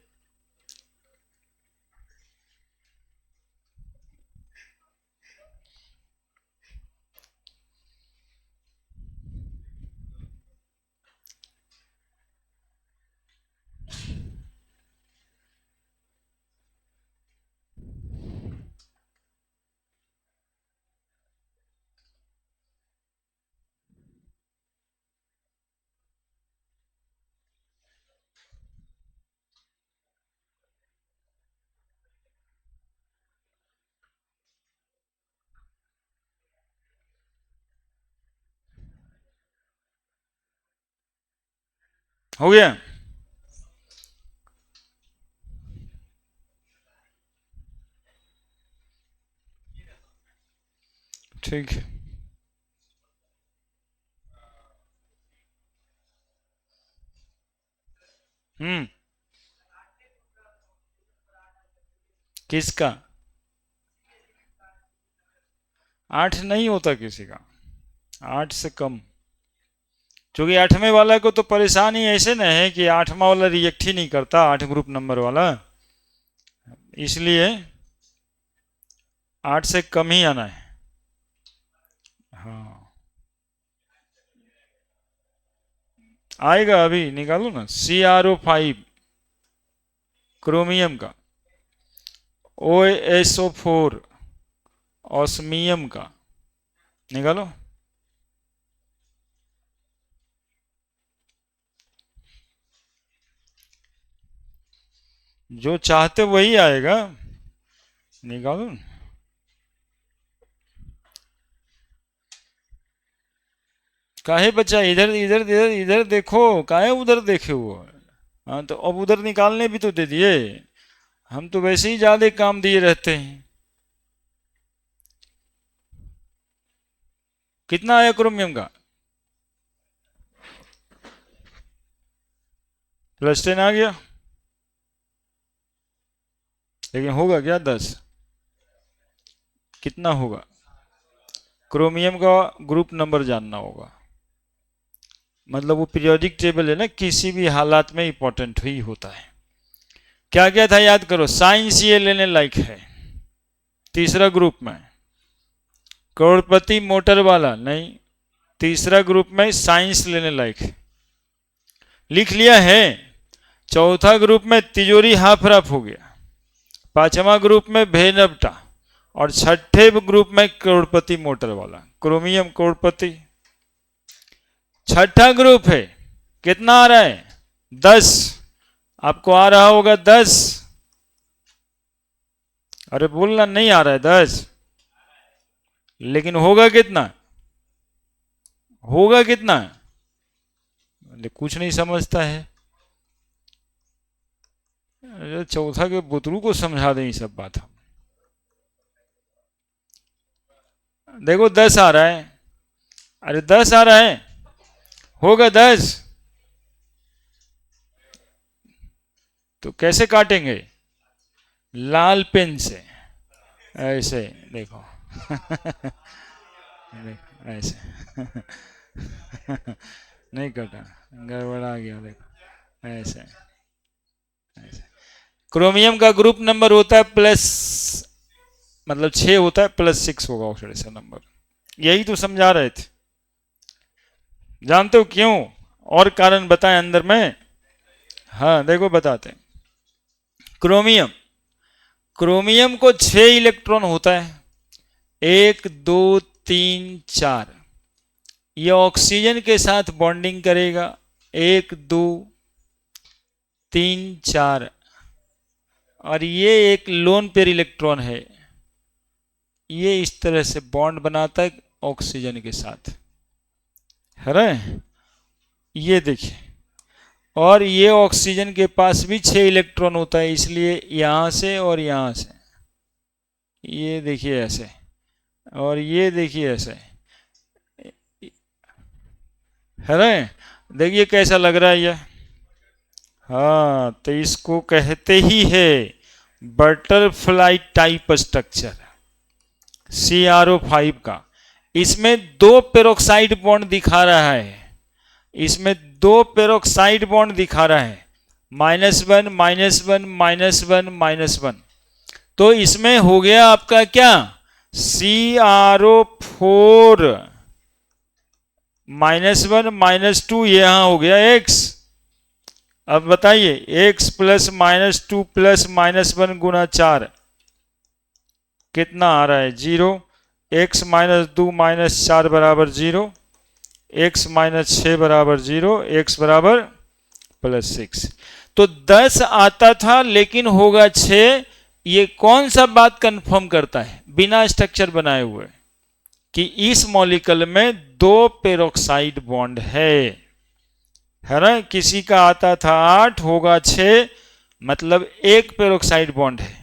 हो गया। ठीक है। किसका? 8 नहीं होता किसी का, 8 से कम। क्योंकि 8वें वाला को तो परेशानी ऐसे न है कि 8वां वाला रिएक्ट ही नहीं करता, 8 ग्रुप नंबर वाला, इसलिए 8 से कम ही आना है। हाँ आएगा, अभी निकालो ना। CrO5 क्रोमियम का, OSO4 ऑस्मियम का, निकालो। जो चाहते वही आएगा, निकालो। काहे बच्चा, इधर इधर इधर इधर देखो, काहे उधर देखे वो। हाँ तो अब उधर निकालने भी तो दे दिए, हम तो वैसे ही ज्यादा काम दिए रहते हैं। कितना आया क्रोमियम का? +10 आ गया, लेकिन होगा क्या 10? कितना होगा? क्रोमियम का ग्रुप नंबर जानना होगा, मतलब वो पीरियोडिक टेबल है ना, किसी भी हालात में इंपॉर्टेंट ही होता है। क्या क्या था याद करो, साइंस ये लेने लायक है। तीसरा ग्रुप में करोड़पति मोटर वाला नहीं, तीसरा ग्रुप में साइंस लेने लायक है, लिख लिया है। चौथा ग्रुप में तिजोरी हाफ रफ हो गया, पांचवा ग्रुप में भेनबटा, और छठे ग्रुप में करोड़पति मोटर वाला, क्रोमियम करोड़पति। छठा ग्रुप है, कितना आ रहा है? 10। आपको आ रहा होगा 10, अरे बोलना नहीं आ रहा है 10, लेकिन होगा कितना? होगा कितना? कुछ नहीं समझता है। चौथा के बुतरू को समझा दें ये सब बात हम। देखो 10 आ रहा है, अरे 10 आ रहा है, होगा 10, तो कैसे काटेंगे? लाल पेन से ऐसे देखो। देखो ऐसे। नहीं कटा, गड़बड़ा गया, देखो ऐसे ऐसे। क्रोमियम का ग्रुप नंबर होता है प्लस, मतलब 6 होता है, +6 होगा ऑक्सीडेशन नंबर, यही तो समझा रहे थे। जानते हो क्यों? और कारण बताएं अंदर में। हाँ देखो बताते हैं। क्रोमियम, क्रोमियम को 6 इलेक्ट्रॉन होता है, 1 2 3 4। ये ऑक्सीजन के साथ बॉन्डिंग करेगा, 1 2 3 4, और ये एक लोन पेयर इलेक्ट्रॉन है, ये इस तरह से बॉन्ड बनाता है ऑक्सीजन के साथ, है ना? ये देखिए, और ये ऑक्सीजन के पास भी 6 इलेक्ट्रॉन होता है, इसलिए यहां से और यहां से, ये देखिए ऐसे, और ये देखिए ऐसे, है ना? देखिए कैसा लग रहा है ये। हाँ तो इसको कहते ही है बटरफ्लाई टाइप स्ट्रक्चर, CrO5 का। इसमें 2 पेरोक्साइड बॉन्ड दिखा रहा है, इसमें 2 पेरोक्साइड बॉन्ड दिखा रहा है, -1 -1 -1 -1। तो इसमें हो गया आपका क्या? CrO4 -1 -2, यहां हो गया X। अब बताइए x + -2 + -1 गुना 4 कितना आ रहा है? 0। x - 2 - 4 बराबर 0, x - 6 बराबर 0, x बराबर +6। तो 10 आता था लेकिन होगा 6। ये कौन सा बात कंफर्म करता है बिना स्ट्रक्चर बनाए हुए? कि इस मॉलिक्यूल में 2 पेरोक्साइड बॉन्ड है ना। किसी का आता था 8, होगा 6, मतलब एक पेरोक्साइड बॉन्ड है।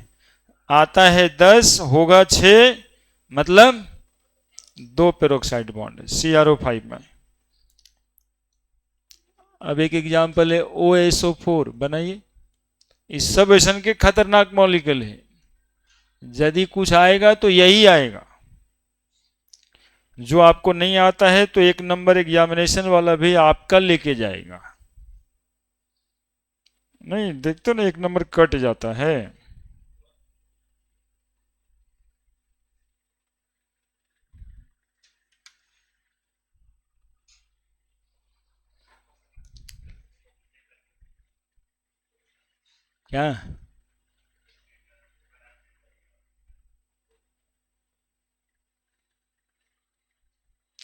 आता है 10, होगा 6, मतलब दो पेरोक्साइड बॉन्ड है CrO5 में। अब एक एग्जांपल है OSO4 बनाइए। इस सब एसन के खतरनाक मॉलिक्यूल है, यदि कुछ आएगा तो यही आएगा। जो आपको नहीं आता है तो 1 नंबर एग्जामिनेशन वाला भी आपका लेके जाएगा। नहीं देखते ना, 1 नंबर कट जाता है। क्या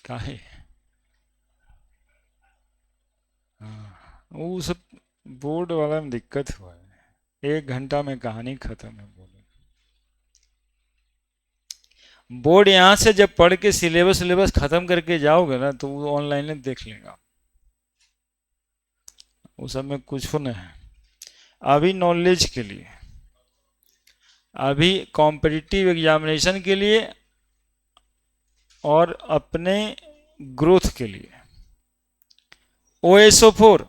काहे? हाँ, वो सब बोर्ड वाला में दिक्कत हुआ है। 1 घंटा में कहानी खत्म है। बोर्ड यहाँ से जब पढ़ के सिलेबस खत्म करके जाओगे ना तो वो ऑनलाइन देख लेगा, वो सब में कुछ नहीं है। अभी नॉलेज के लिए, अभी कॉम्पिटिटिव एग्जामिनेशन के लिए और अपने ग्रोथ के लिए OSO4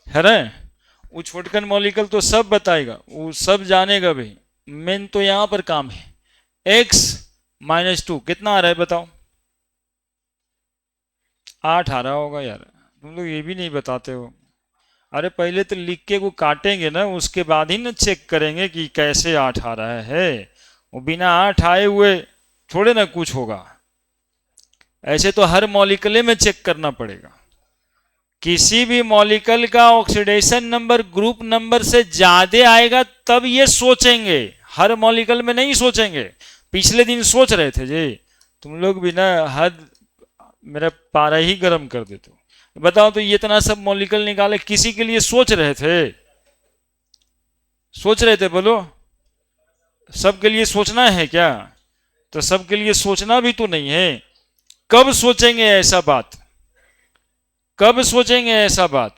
है ना। वो छोटकन मॉलिक्यूल तो सब बताएगा, वो सब जानेगा भाई। मेन तो यहां पर काम है। x-2 कितना आ रहा है बताओ? 8 आ रहा होगा यार, तुम लोग ये भी नहीं बताते हो। अरे पहले तो लिख के वो काटेंगे ना, उसके बाद ही ना चेक करेंगे कि कैसे 8 आ रहा है। वो बिना 8 आए हुए थोड़े ना कुछ होगा। ऐसे तो हर मॉलिक्यूल में चेक करना पड़ेगा। किसी भी मॉलिक्यूल का ऑक्सीडेशन नंबर ग्रुप नंबर से ज्यादा आएगा तब ये सोचेंगे, हर मॉलिक्यूल में नहीं सोचेंगे। पिछले दिन सोच रहे थे जी, तुम लोग भी ना हद, मेरा पारा ही गर्म कर देते हो। बताओ तो ये इतना सब मॉलिक्यूल निकाले, किसी के लिए सोच रहे थे? सोच रहे थे बोलो? सबके लिए सोचना है क्या? तो सबके लिए सोचना भी तो नहीं है। कब सोचेंगे ऐसा बात? कब सोचेंगे ऐसा बात?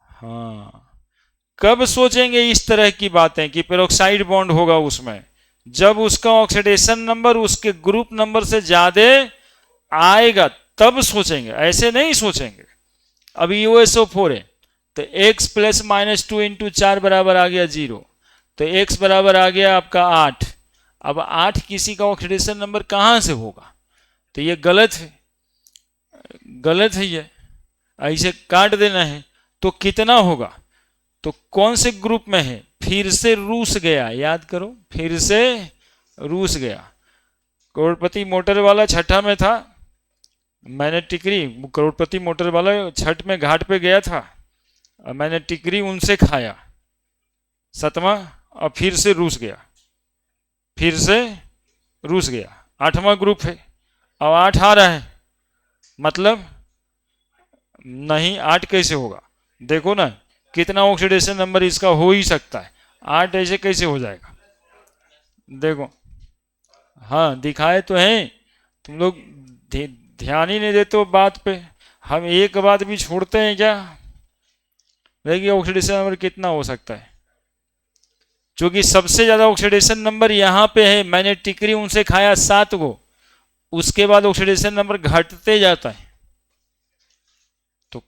हाँ, कब सोचेंगे इस तरह की बातें कि पेरोक्साइड बॉन्ड होगा उसमें? जब उसका ऑक्सीडेशन नंबर उसके ग्रुप नंबर से ज्यादा आएगा तब सोचेंगे, ऐसे नहीं सोचेंगे। अभी OSO4 है तो x प्लस माइनस 2 इंटू 4 बराबर आ गया 0, तो x बराबर आ गया आपका 8। अब 8 किसी का ऑक्सीडेशन नंबर कहां से होगा? तो ये गलत है, गलत है ये, ऐसे काट देना है। तो कितना होगा? तो कौन से ग्रुप में है? फिर से रूस गया, याद करो, फिर से रूस गया। करोड़पति मोटर वाला छठा में था, मैंने टिकरी, करोड़पति मोटर वाला छठ में घाट पे गया था और मैंने टिकरी उनसे खाया 7वां, और फिर से रूस गया, फिर से रूस गया। 8वां ग्रुप है, अब 8 आ रहा है, मतलब नहीं 8 कैसे होगा? देखो ना कितना ऑक्सीडेशन नंबर इसका हो ही सकता है, 8 ऐसे कैसे हो जाएगा? देखो, हाँ दिखाए तो हैं, तुम लोग ध्यान ही नहीं देते हो बात पे। हम एक बात भी छोड़ते हैं क्या? देखिए ऑक्सीडेशन नंबर कितना हो सकता है, क्योंकि सबसे ज्यादा ऑक्सीडेशन नंबर यहाँ पे है। मैंने टिकरी उनसे खाया 7 गो, उसके बाद ऑक्सीडेशन नंबर घटते जाता है। तो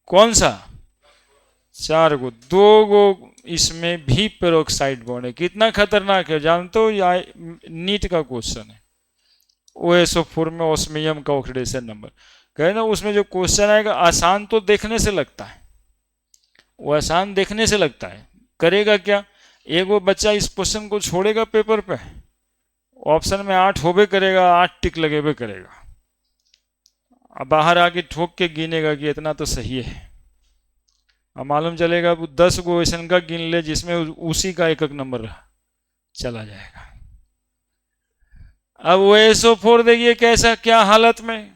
कौन सा? 4 गो, 2 गो इसमें भी पेरोक्साइड बॉन्ड है। कितना खतरनाक है जानते हो? या नीट का क्वेश्चन है, OSO4 में ऑस्मियम का ऑक्सीडेशन नंबर। कहे ना उसमें जो क्वेश्चन आएगा आसान तो देखने से लगता है, वो आसान देखने से लगता है, करेगा क्या? एक वो बच्चा इस क्वेश्चन को छोड़ेगा पेपर पे, ऑप्शन में 8 होबे करेगा, 8 टिक लगेबे करेगा, अब बाहर आके ठोक के गिनेगा कि इतना तो सही है। अब मालूम चलेगा वो 10 गो ऐसा का गिन ले जिसमें उसी का एक नंबर चला जाएगा। अब OSO4 देखिए कैसा, क्या हालत में,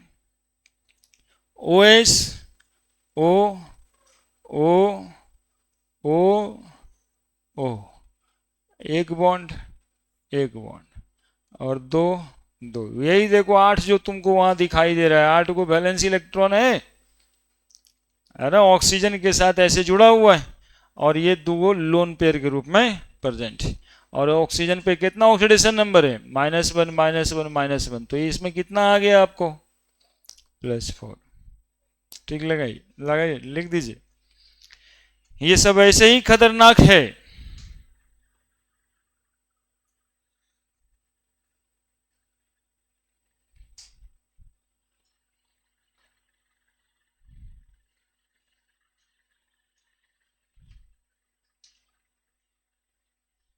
OS O O O O, एक बॉन्ड, एक बॉन्ड, और 2 दो, यही देखो 8 जो तुमको वहां दिखाई दे रहा है, 8 को वैलेंस इलेक्ट्रॉन है ना, ऑक्सीजन के साथ ऐसे जुड़ा हुआ है, और ये दो लोन पेयर के रूप में प्रेजेंट है। और ऑक्सीजन पे कितना ऑक्सीडेशन नंबर है, -1 -1 -1, तो इसमें कितना आ गया आपको, +4। ठीक लगाइए लगाइए, लिख दीजिए। ये सब ऐसे ही खतरनाक है।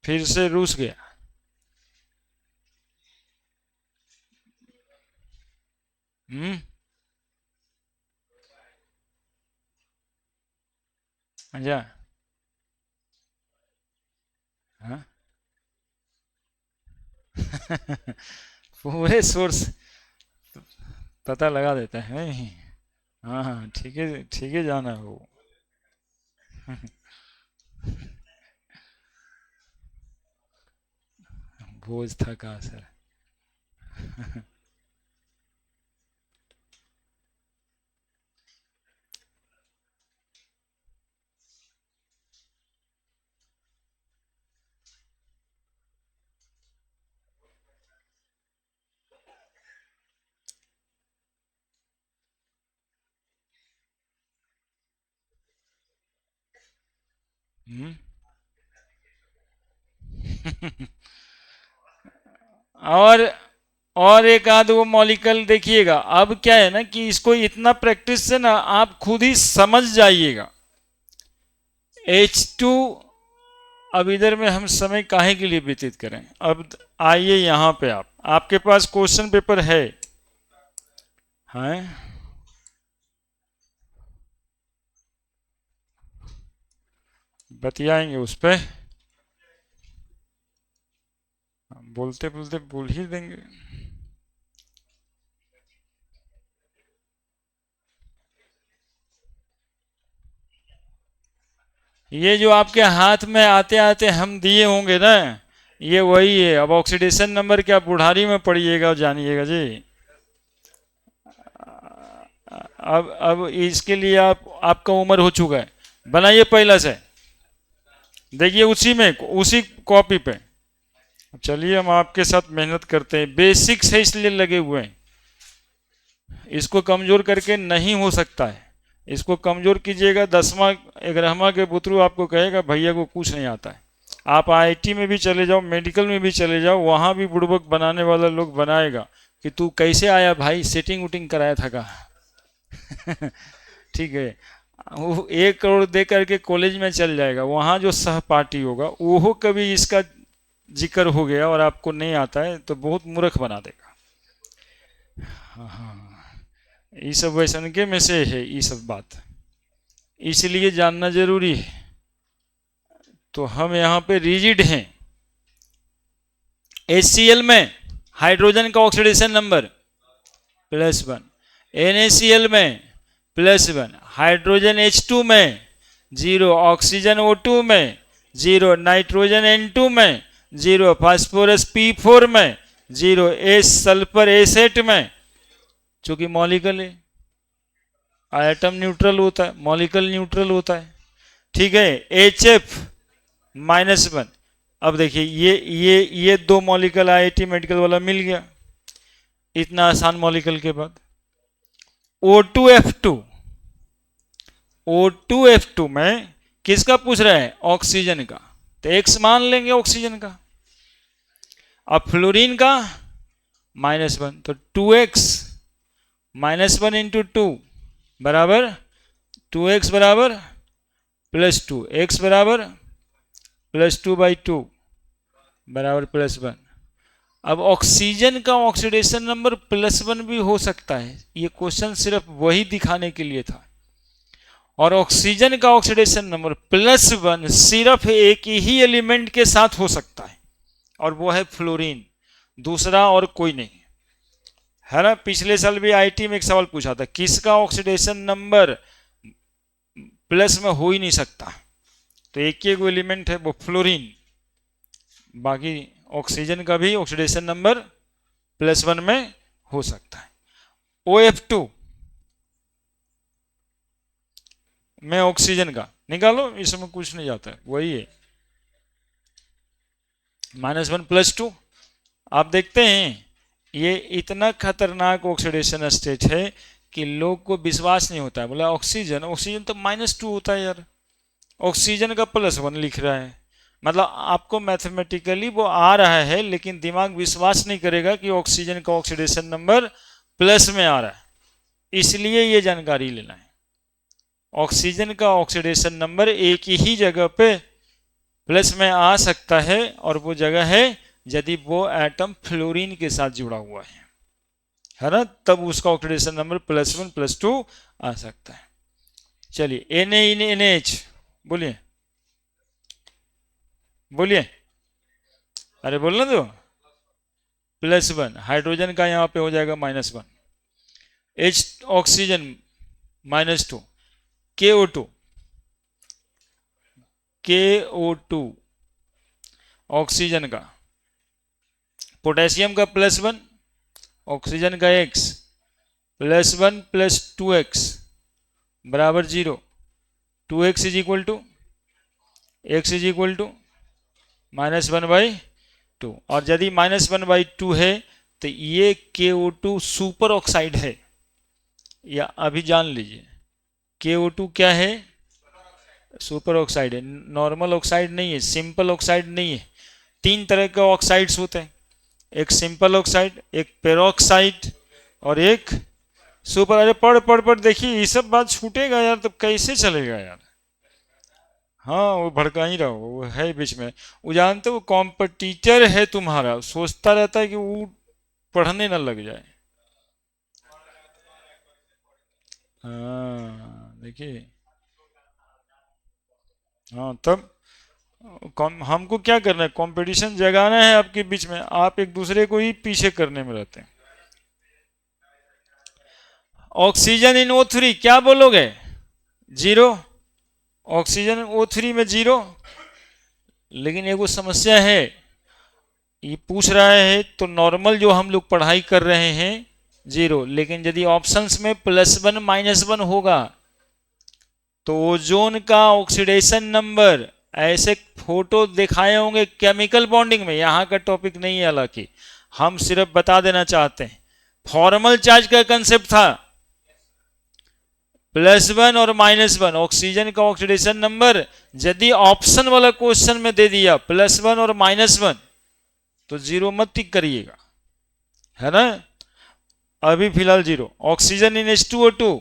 फिर से रूस गया। हम्म। अच्छा। हाँ। पूरे सोर्स पता लगा देता है नहीं। हाँ हाँ, ठीक है जाना है वो। भोज था का सर। हम्म। और और एक आध वो मॉलिक्यूल देखिएगा। अब क्या है ना कि इसको इतना प्रैक्टिस से ना आप खुद ही समझ जाइएगा। H2। अब इधर में हम समय काहे के लिए व्यतीत करें। अब आइए यहाँ पे, आपके पास क्वेश्चन पेपर है, हैं? बतियाएंगे उस पे, बोलते बोलते बोल ही देंगे। ये जो आपके हाथ में आते आते हम दिए होंगे ना, ये वही है। अब ऑक्सीडेशन नंबर क्या बुढ़ारी में पड़िएगा और जानिएगा जी। अब इसके लिए आपका उम्र हो चुका है, बनाइए पहला से, देखिए उसी में उसी कॉपी पे। चलिए हम आपके साथ मेहनत करते हैं, बेसिक्स है इसलिए लगे हुए हैं। इसको कमजोर करके नहीं हो सकता है। इसको कमजोर कीजिएगा, 10वां 11वां के बुतरू आपको कहेगा भैया को कुछ नहीं आता है। आप आईआईटी में भी चले जाओ, मेडिकल में भी चले जाओ, वहां भी बुड़बक बनाने वाला लोग बनाएगा कि तू कैसे आया भाई, सेटिंग उटिंग कराया था का। ठीक है। वो 1 करोड़ दे करके कॉलेज में चल जाएगा, वहां जो सहपाठी होगा वो कभी इसका जिक्र हो गया और आपको नहीं आता है तो बहुत मूर्ख बना देगा। हाँ हाँ, ये सब वैसन के में से है ये सब बात, इसलिए जानना जरूरी है। तो हम यहाँ पे रिजिड हैं। HCl में हाइड्रोजन का ऑक्सीडेशन नंबर +1, NaCl में +1, हाइड्रोजन H2 में 0, ऑक्सीजन O2 में 0, नाइट्रोजन N2 में 0, फास्फोरस P4 में 0, एस सल्फर एसेट में, चूंकि मॉलिक्यूल है, आइटम न्यूट्रल होता है, मॉलिक्यूल न्यूट्रल होता है। ठीक है, HF -1। अब देखिए ये दो मॉलिक्यूल IIT मेडिकल वाला मिल गया, इतना आसान मॉलिक्यूल के बाद। O2F2, O2F2 में किसका पूछ रहा है, ऑक्सीजन का, तो X मान लेंगे ऑक्सीजन का। अब फ्लोरीन का -1, तो 2x -1 इंटू 2 बराबर 2x बराबर +2, x बराबर +2/2 बराबर +1। अब ऑक्सीजन का ऑक्सीडेशन नंबर +1 भी हो सकता है, ये क्वेश्चन सिर्फ वही दिखाने के लिए था। और ऑक्सीजन का ऑक्सीडेशन नंबर +1 सिर्फ एक ही एलिमेंट के साथ हो सकता है, और वो है फ्लोरीन, दूसरा और कोई नहीं है ना। पिछले साल भी आईटी में एक सवाल पूछा था, किसका ऑक्सीडेशन नंबर प्लस में हो ही नहीं सकता, तो एक ही एलिमेंट है वो फ्लोरीन, बाकी ऑक्सीजन का भी ऑक्सीडेशन नंबर +1 में हो सकता है। OF2 में ऑक्सीजन का निकालो, इसमें कुछ नहीं जाता है, वही है -1 +2। आप देखते हैं ये इतना खतरनाक ऑक्सीडेशन स्टेट है कि लोग को विश्वास नहीं होता है। बोला ऑक्सीजन, ऑक्सीजन तो -2 होता है यार, ऑक्सीजन का +1 लिख रहा है। मतलब आपको मैथमेटिकली वो आ रहा है, लेकिन दिमाग विश्वास नहीं करेगा कि ऑक्सीजन का ऑक्सीडेशन नंबर प्लस में आ रहा है। इसलिए ये जानकारी लेना है, ऑक्सीजन का ऑक्सीडेशन नंबर एक ही जगह पे प्लस में आ सकता है, और वो जगह है यदि वो एटम फ्लोरीन के साथ जुड़ा हुआ है ना, तब उसका ऑक्सीडेशन नंबर +1 +2 आ सकता है। चलिए NaNH बोलिए, बोलिए, अरे बोलना दो। +1 हाइड्रोजन का यहाँ पे हो जाएगा -1, H oxygen -2, KO2, KO2 oxygen का, पोटेशियम का +1, ऑक्सीजन का X, +1 + 2x बराबर 0, 2x is equal to x is equal to -1/2। और यदि -1/2 है तो ये KO2 सुपर ऑक्साइड है, या अभी जान लीजिए KO2 क्या है, सुपर ऑक्साइड है, नॉर्मल ऑक्साइड नहीं है, सिंपल ऑक्साइड नहीं है। 3 तरह के ऑक्साइड्स होते हैं, एक सिंपल ऑक्साइड, एक पेरोक्साइड और एक सुपर। अरे पढ़ पढ़ पढ़ देखिए, ये सब बात छूटेगा यार तो कैसे चलेगा यार। हाँ वो भड़का ही रहा, वो है बीच में, वो जानते वो कॉम्पिटिटर है तुम्हारा, सोचता रहता है कि वो पढ़ने ना लग जाए। हाँ देखिए, हाँ तब हमको क्या करना है, कंपटीशन जगाना है आपके बीच में, आप एक दूसरे को ही पीछे करने में रहते हैं। ऑक्सीजन इन O3 क्या बोलोगे, 0, ऑक्सीजन O3 में 0। लेकिन एगो समस्या है, ये पूछ रहा है तो नॉर्मल जो हम लोग पढ़ाई कर रहे हैं 0, लेकिन यदि ऑप्शंस में +1 -1 होगा तो ओजोन का ऑक्सीडेशन नंबर, ऐसे फोटो दिखाए होंगे केमिकल बॉन्डिंग में, यहाँ का टॉपिक नहीं है, हालांकि हम सिर्फ बता देना चाहते हैं फॉर्मल चार्ज का कंसेप्ट था +1 और -1 ऑक्सीजन का ऑक्सीडेशन नंबर। यदि ऑप्शन वाला क्वेश्चन में दे दिया +1 और -1 तो 0 मत टिक करिएगा, है ना। अभी फिलहाल 0। ऑक्सीजन इन H2O2,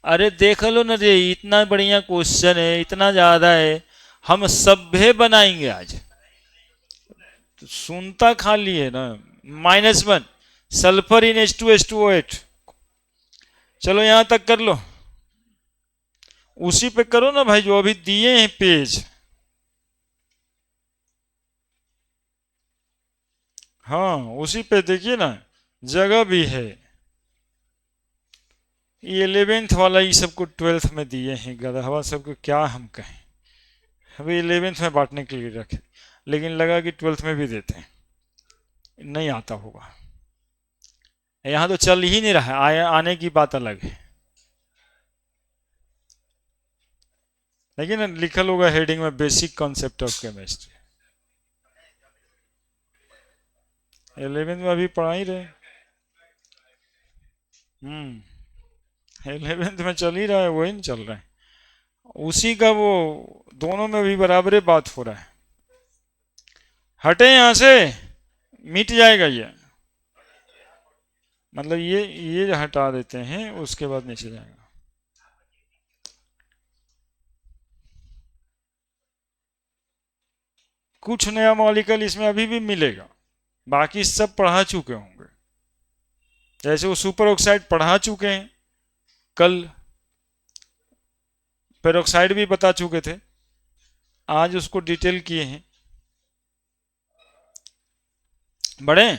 अरे देख लो ना रे, इतना बढ़िया क्वेश्चन है, इतना ज्यादा है, हम सभ्य बनाएंगे आज, तो सुनता खाली है ना। -1 सल्फर इन H2H2O8, चलो यहां तक कर लो, उसी पे करो ना भाई जो अभी दिए हैं पेज। हाँ उसी पे देखिए ना, जगह भी है। ये 11th वाला ये सबको 12th में दिए हैं, गधवा सबको क्या हम कहें, अभी 11th में बांटने के लिए रखे, लेकिन लगा कि 12th में भी देते हैं, नहीं आता होगा। यहाँ तो चल ही नहीं रहा है, आने की बात अलग है, लेकिन लिखल होगा हेडिंग में basic concept of chemistry. 11th में अभी पढ़ा ही रहे, 11th में चल ही रहा है, वही नहीं चल रहा है, उसी का वो दोनों में भी बराबर बात हो रहा है। हटे यहां से, मिट जाएगा ये, मतलब ये हटा देते हैं, उसके बाद नीचे जाएगा। कुछ नया मॉलिक्यूल इसमें अभी भी मिलेगा, बाकी सब पढ़ा चुके होंगे, जैसे वो सुपर ऑक्साइड पढ़ा चुके हैं, कल पेरोक्साइड भी बता चुके थे, आज उसको डिटेल किए हैं। बढ़े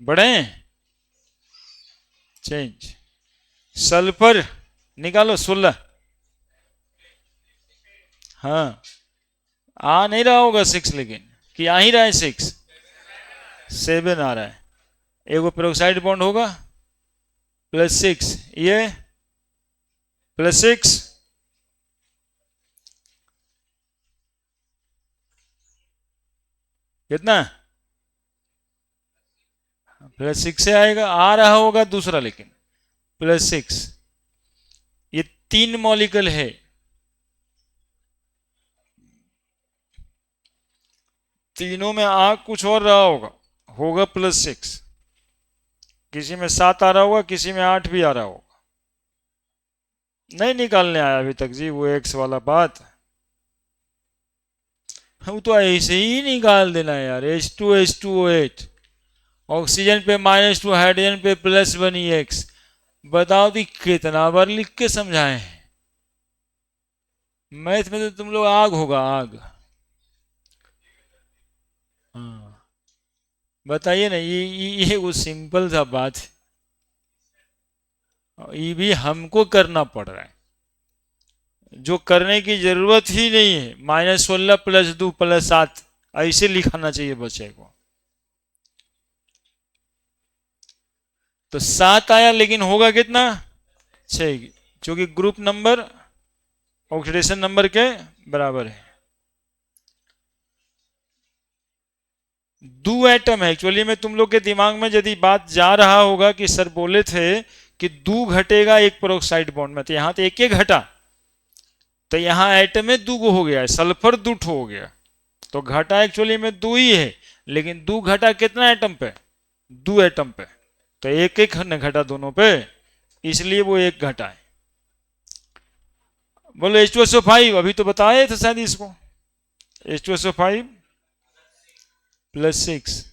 बढ़े, चेंज, सल्फर निकालो 16, हाँ आ नहीं रहा होगा 6, लेकिन कि आ ही रहा है 6, 7 आ रहा है, एगो पेरोक्साइड बॉन्ड होगा +6, ये +6, कितना +6 से आएगा, आ रहा होगा दूसरा लेकिन +6। ये 3 मॉलिक्यूल है, तीनों में आ कुछ और रहा होगा, होगा +6। किसी में 7 आ रहा होगा, किसी में 8 भी आ रहा होगा। नहीं निकालने आया अभी तक जी वो एक्स वाला बात, वो तो ऐसे ही निकाल देना है यार। H2H2OH, ऑक्सीजन पे -2, हाइड्रोजन पे +1 बताओ दी कितना बार लिख के समझाएं। मैथ में तो तुम लोग आग होगा आग। हाँ बताइए ना, ये वो सिंपल सा बात है, ये भी हमको करना पड़ रहा है जो करने की जरूरत ही नहीं है। -16 +2 +7 ऐसे लिखाना चाहिए बच्चे को। तो 7 आया लेकिन होगा कितना 6, क्योंकि ग्रुप नंबर ऑक्सीडेशन नंबर के बराबर है। दो एटम है एक्चुअली में, तुम लोग के दिमाग में यदि बात जा रहा होगा कि सर बोले थे कि दो घटेगा एक पेरोक्साइड बॉन्ड में, तो यहां तो एक घटा, तो यहां एटम में दो हो गया, सल्फर दो हो गया, तो घटा एक्चुअली में दो ही है, लेकिन दो घटा कितना एटम पे, दो एटम पे, तो एक एक ने घटा दोनों पे, इसलिए वो एक घटा है। बोलो H2SO5, अभी तो बताए थे शायद इसको, H2SO5 +6,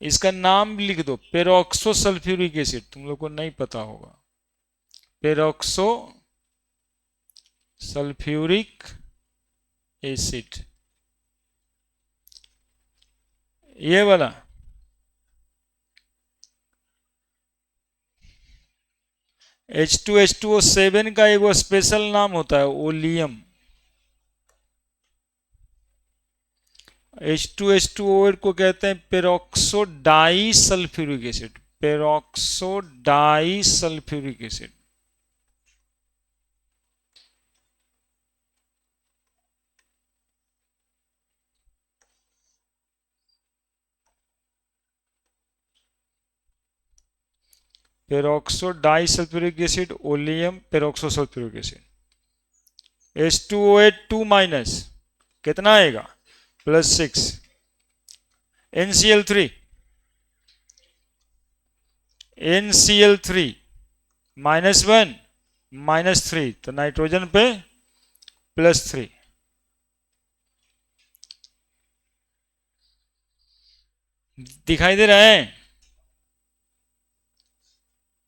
इसका नाम लिख दो पेरोक्सो सल्फ्यूरिक एसिड, तुम लोग को नहीं पता होगा, पेरोक्सो सल्फ्यूरिक एसिड, ये वाला। H2H2O7 का एक स्पेशल नाम होता है ओलियम। H2H2O8 को कहते हैं peroxo di sulphuric acid, peroxo di sulphuric acid. Peroxo di sulphuric acid, oleum peroxo sulphuric acid. H2O8 2- कितना आएगा +6, NCl3, NCl3 -1 -3, तो नाइट्रोजन पे +3। दिखाई दे रहा है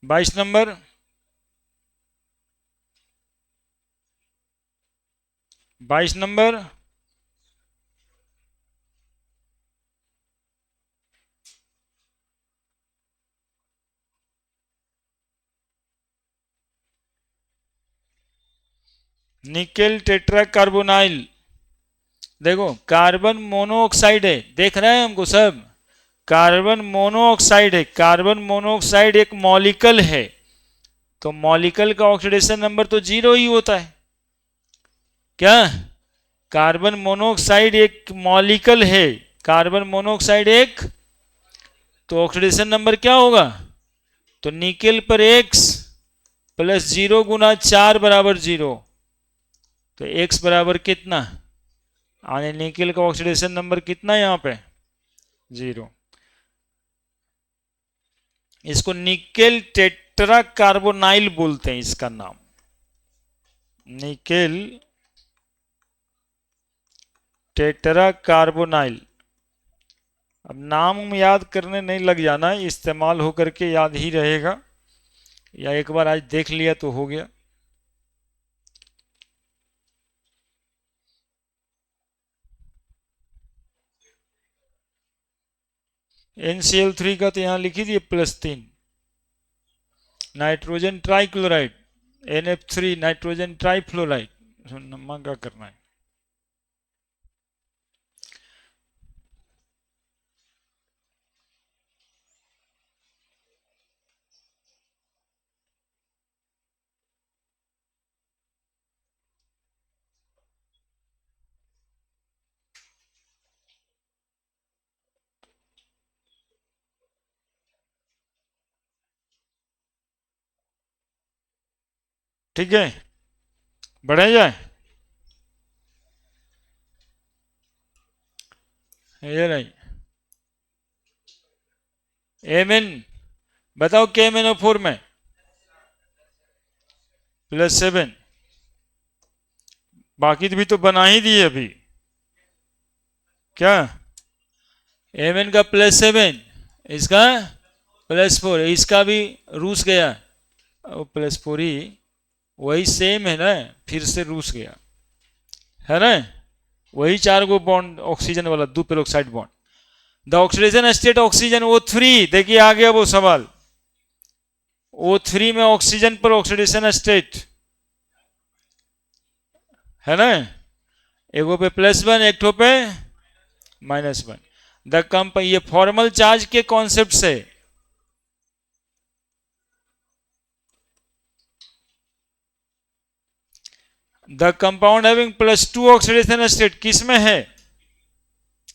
22 नंबर, बाईस नंबर, निकेल टेट्रा कार्बोनाइल। देखो कार्बन मोनोऑक्साइड है, देख रहे हैं हमको सब, कार्बन मोनोऑक्साइड है, कार्बन मोनोऑक्साइड एक मॉलिक्यूल है, तो मॉलिक्यूल का ऑक्सीडेशन नंबर तो 0 ही होता है क्या। कार्बन मोनोऑक्साइड एक मॉलिक्यूल है, कार्बन मोनोऑक्साइड एक, तो ऑक्सीडेशन नंबर क्या होगा, तो निकेल पर x +0 × 4 = 0, तो x बराबर कितना, आने निकेल का ऑक्सीडेशन नंबर कितना है यहाँ पे 0। इसको निकेल टेट्रा कार्बोनाइल बोलते हैं, इसका नाम निकेल टेट्रा कार्बोनाइल। अब नाम याद करने नहीं लग जाना, इस्तेमाल होकर के याद ही रहेगा, या एक बार आज देख लिया तो हो गया। NCl3 का तो यहां लिखी दिए +3, nitrogen trichloride NF3, nitrogen trifluoride, नम्मा क्या करना है। ठीक है, बढ़े जाए। ये नहीं, एम एन बताओ, के एम एन ओ फोर में +7, बाकी भी तो बना ही दिए अभी। क्या एम एन का +7, इसका +4, इसका भी रूस गया, वो +4 ही, वही सेम है ना, फिर से रूस गया है ना, वही 4 गो बॉन्ड ऑक्सीजन वाला दो peroxide bond. The oxidation state oxygen O3, देखिए आ गया वो सवाल, O3 में ऑक्सीजन पर ऑक्सीडेशन स्टेट है ना, एगो पे +1 एक ठो पे -1। द कंप ये फॉर्मल चार्ज के कॉन्सेप्ट से, the compound having +2 oxidation state किस में है,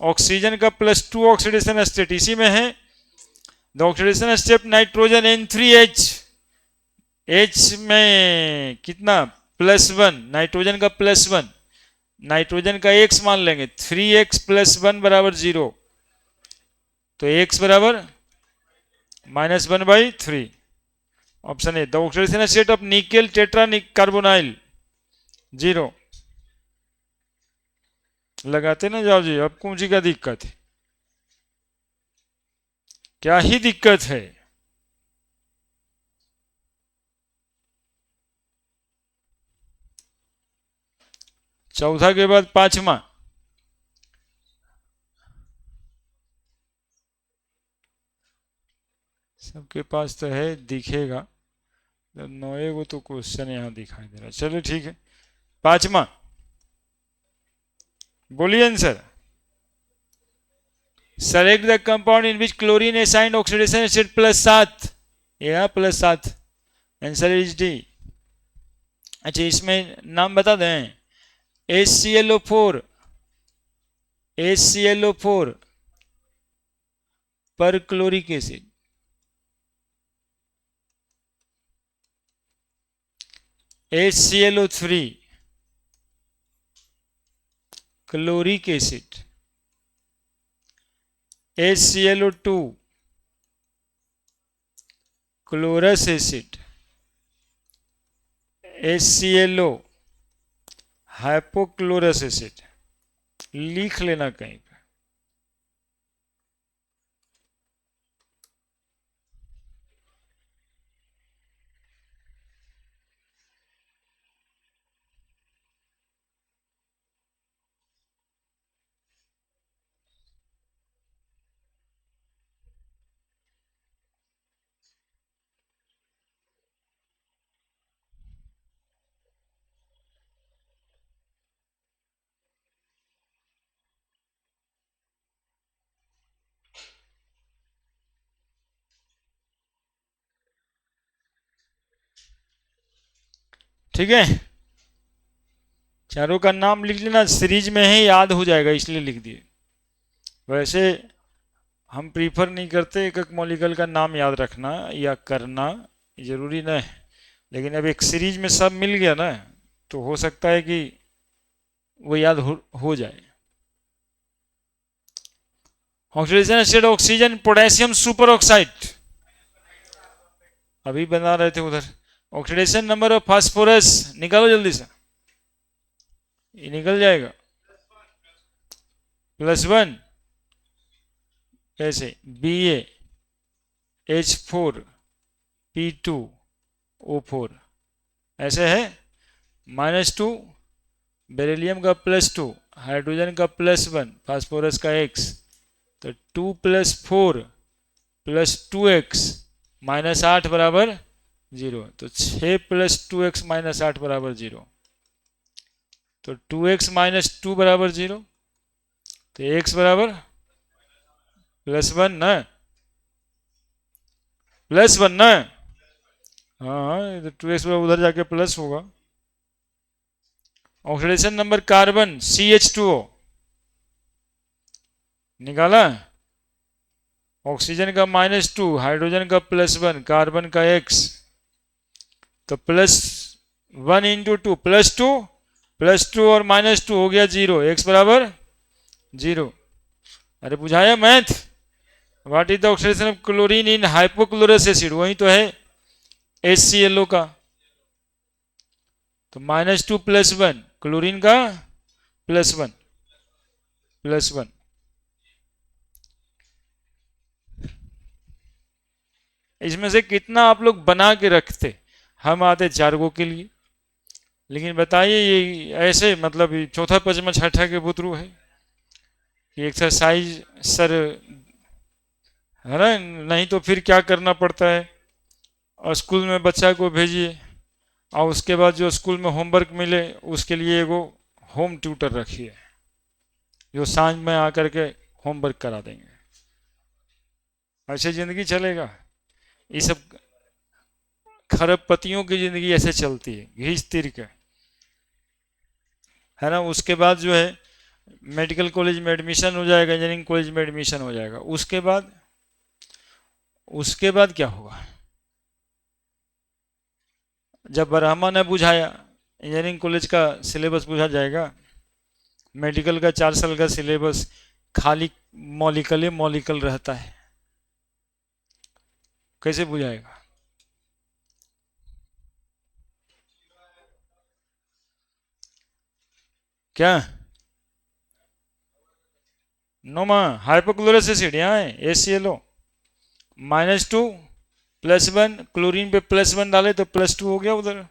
ऑक्सीजन का +2 ऑक्सीडेशन स्टेट इसी में है। The oxidation state nitrogen N3H, H में कितना +1, नाइट्रोजन का +1, नाइट्रोजन का x मान लेंगे, 3x + 1 बराबर 0, तो x बराबर -1/3। Option A, the oxidation state of nickel tetra carbonyl 0। लगाते ना जाओ जी, अब कौन सी का दिक्कत है, क्या ही दिक्कत है। चौथा के बाद पांचवा, सबके पास तो है, दिखेगा, तो 9 को तो क्वेश्चन यहाँ दिखाई दे रहा है, चलो ठीक है। पांचवा बोलिए answer, select the compound in which chlorine assigned oxidation state +7, या +7, आंसर इज डी। अच्छा इसमें नाम बता दें, HClO4, HClO4 पर chloric acid, HClO3 chloric acid, HClO2 chlorous acid, HClO hypochlorous acid, लिख लेना कहीं पे। ठीक है, चारों का नाम लिख लेना, सीरीज में है, याद हो जाएगा इसलिए लिख दिए। वैसे हम प्रीफर नहीं करते एक एक मॉलिक्यूल का नाम याद रखना या करना, जरूरी नहीं है, लेकिन अब एक सीरीज में सब मिल गया ना, तो हो सकता है कि वो याद हो जाए। Oxidation state oxygen potassium super oxide, अभी बना रहे थे उधर। ऑक्सीडेशन नंबर ऑफ फास्फोरस निकालो जल्दी से, ये निकल जाएगा, +1, ऐसे BaH4P2O4 ऐसे है, -2, बेरिलियम का +2, हाइड्रोजन का +1, फास्फोरस का x, तो 2 + 4 + 2x -8 बराबर 0, तो 6 + 2x -8 बराबर 0, तो 2x - 2 बराबर 0, तो x बराबर +1 ना, +1 ना, हाँ, तो 2x उधर जाके प्लस होगा। ऑक्सीडेशन नंबर कार्बन CH2O निकाला, ऑक्सीजन का -2, हाइड्रोजन का +1, कार्बन का x, तो 1 इंटू टू प्लस टू और माइनस टू हो गया 0, एक्स बराबर 0। अरे बुझाया math. What is the oxidation of chlorine in hypochlorous acid, वही तो है HClO का। तो -2 +1 क्लोरीन का +1 इसमें से कितना आप लोग बना के रखते? हम आते 4 गो के लिए, लेकिन बताइए ये ऐसे मतलब चौथा पंचमा छठा के बुतरू है कि एक्सरसाइज सर, है ना? नहीं तो फिर क्या करना पड़ता है, और स्कूल में बच्चा को भेजिए और उसके बाद जो स्कूल में होमवर्क मिले उसके लिए एगो होम ट्यूटर रखिए जो सांझ में आकर के होमवर्क करा देंगे। ऐसे जिंदगी चलेगा? ये सब खरबपतियों की जिंदगी ऐसे चलती है, घीच तीर के, है ना? उसके बाद जो है मेडिकल कॉलेज में एडमिशन हो जाएगा, इंजीनियरिंग कॉलेज में एडमिशन हो जाएगा। उसके बाद क्या होगा? जब ब्रह्मा ने बुझाया, इंजीनियरिंग कॉलेज का सिलेबस बुझा जाएगा, मेडिकल का 4 साल का सिलेबस खाली मॉलिकल रहता है, कैसे बुझाएगा? क्या नोमा हाइपोक्लोरस एसिड यहाँ है HClO, -2 +1 क्लोरीन पे +1 डाले तो +2 हो गया उधर।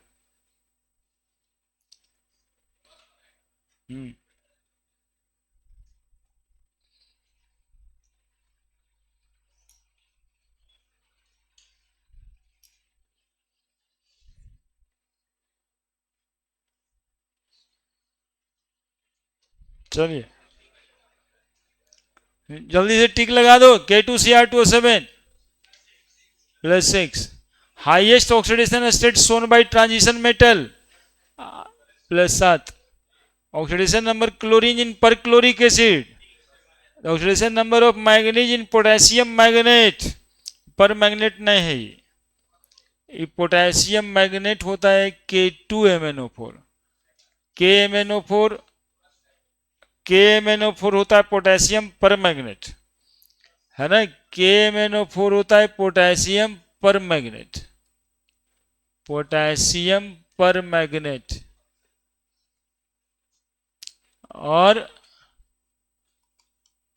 चलिए जल्दी से टिक लगा दो। K2Cr2O7 +6 highest oxidation state shown by transition metal +7 oxidation number chlorine in perchloric acid oxidation number of manganese in potassium magnet पर मैग्नेट नहीं है ये पोटेशियम मैग्नेट होता है K2MnO4 KMnO4 KMnO4 होता है पोटेशियम पर मैग्नेट, है ना? KMnO4 होता है पोटेशियम पर मैग्नेट, पोटेशियम पर मैग्नेट। और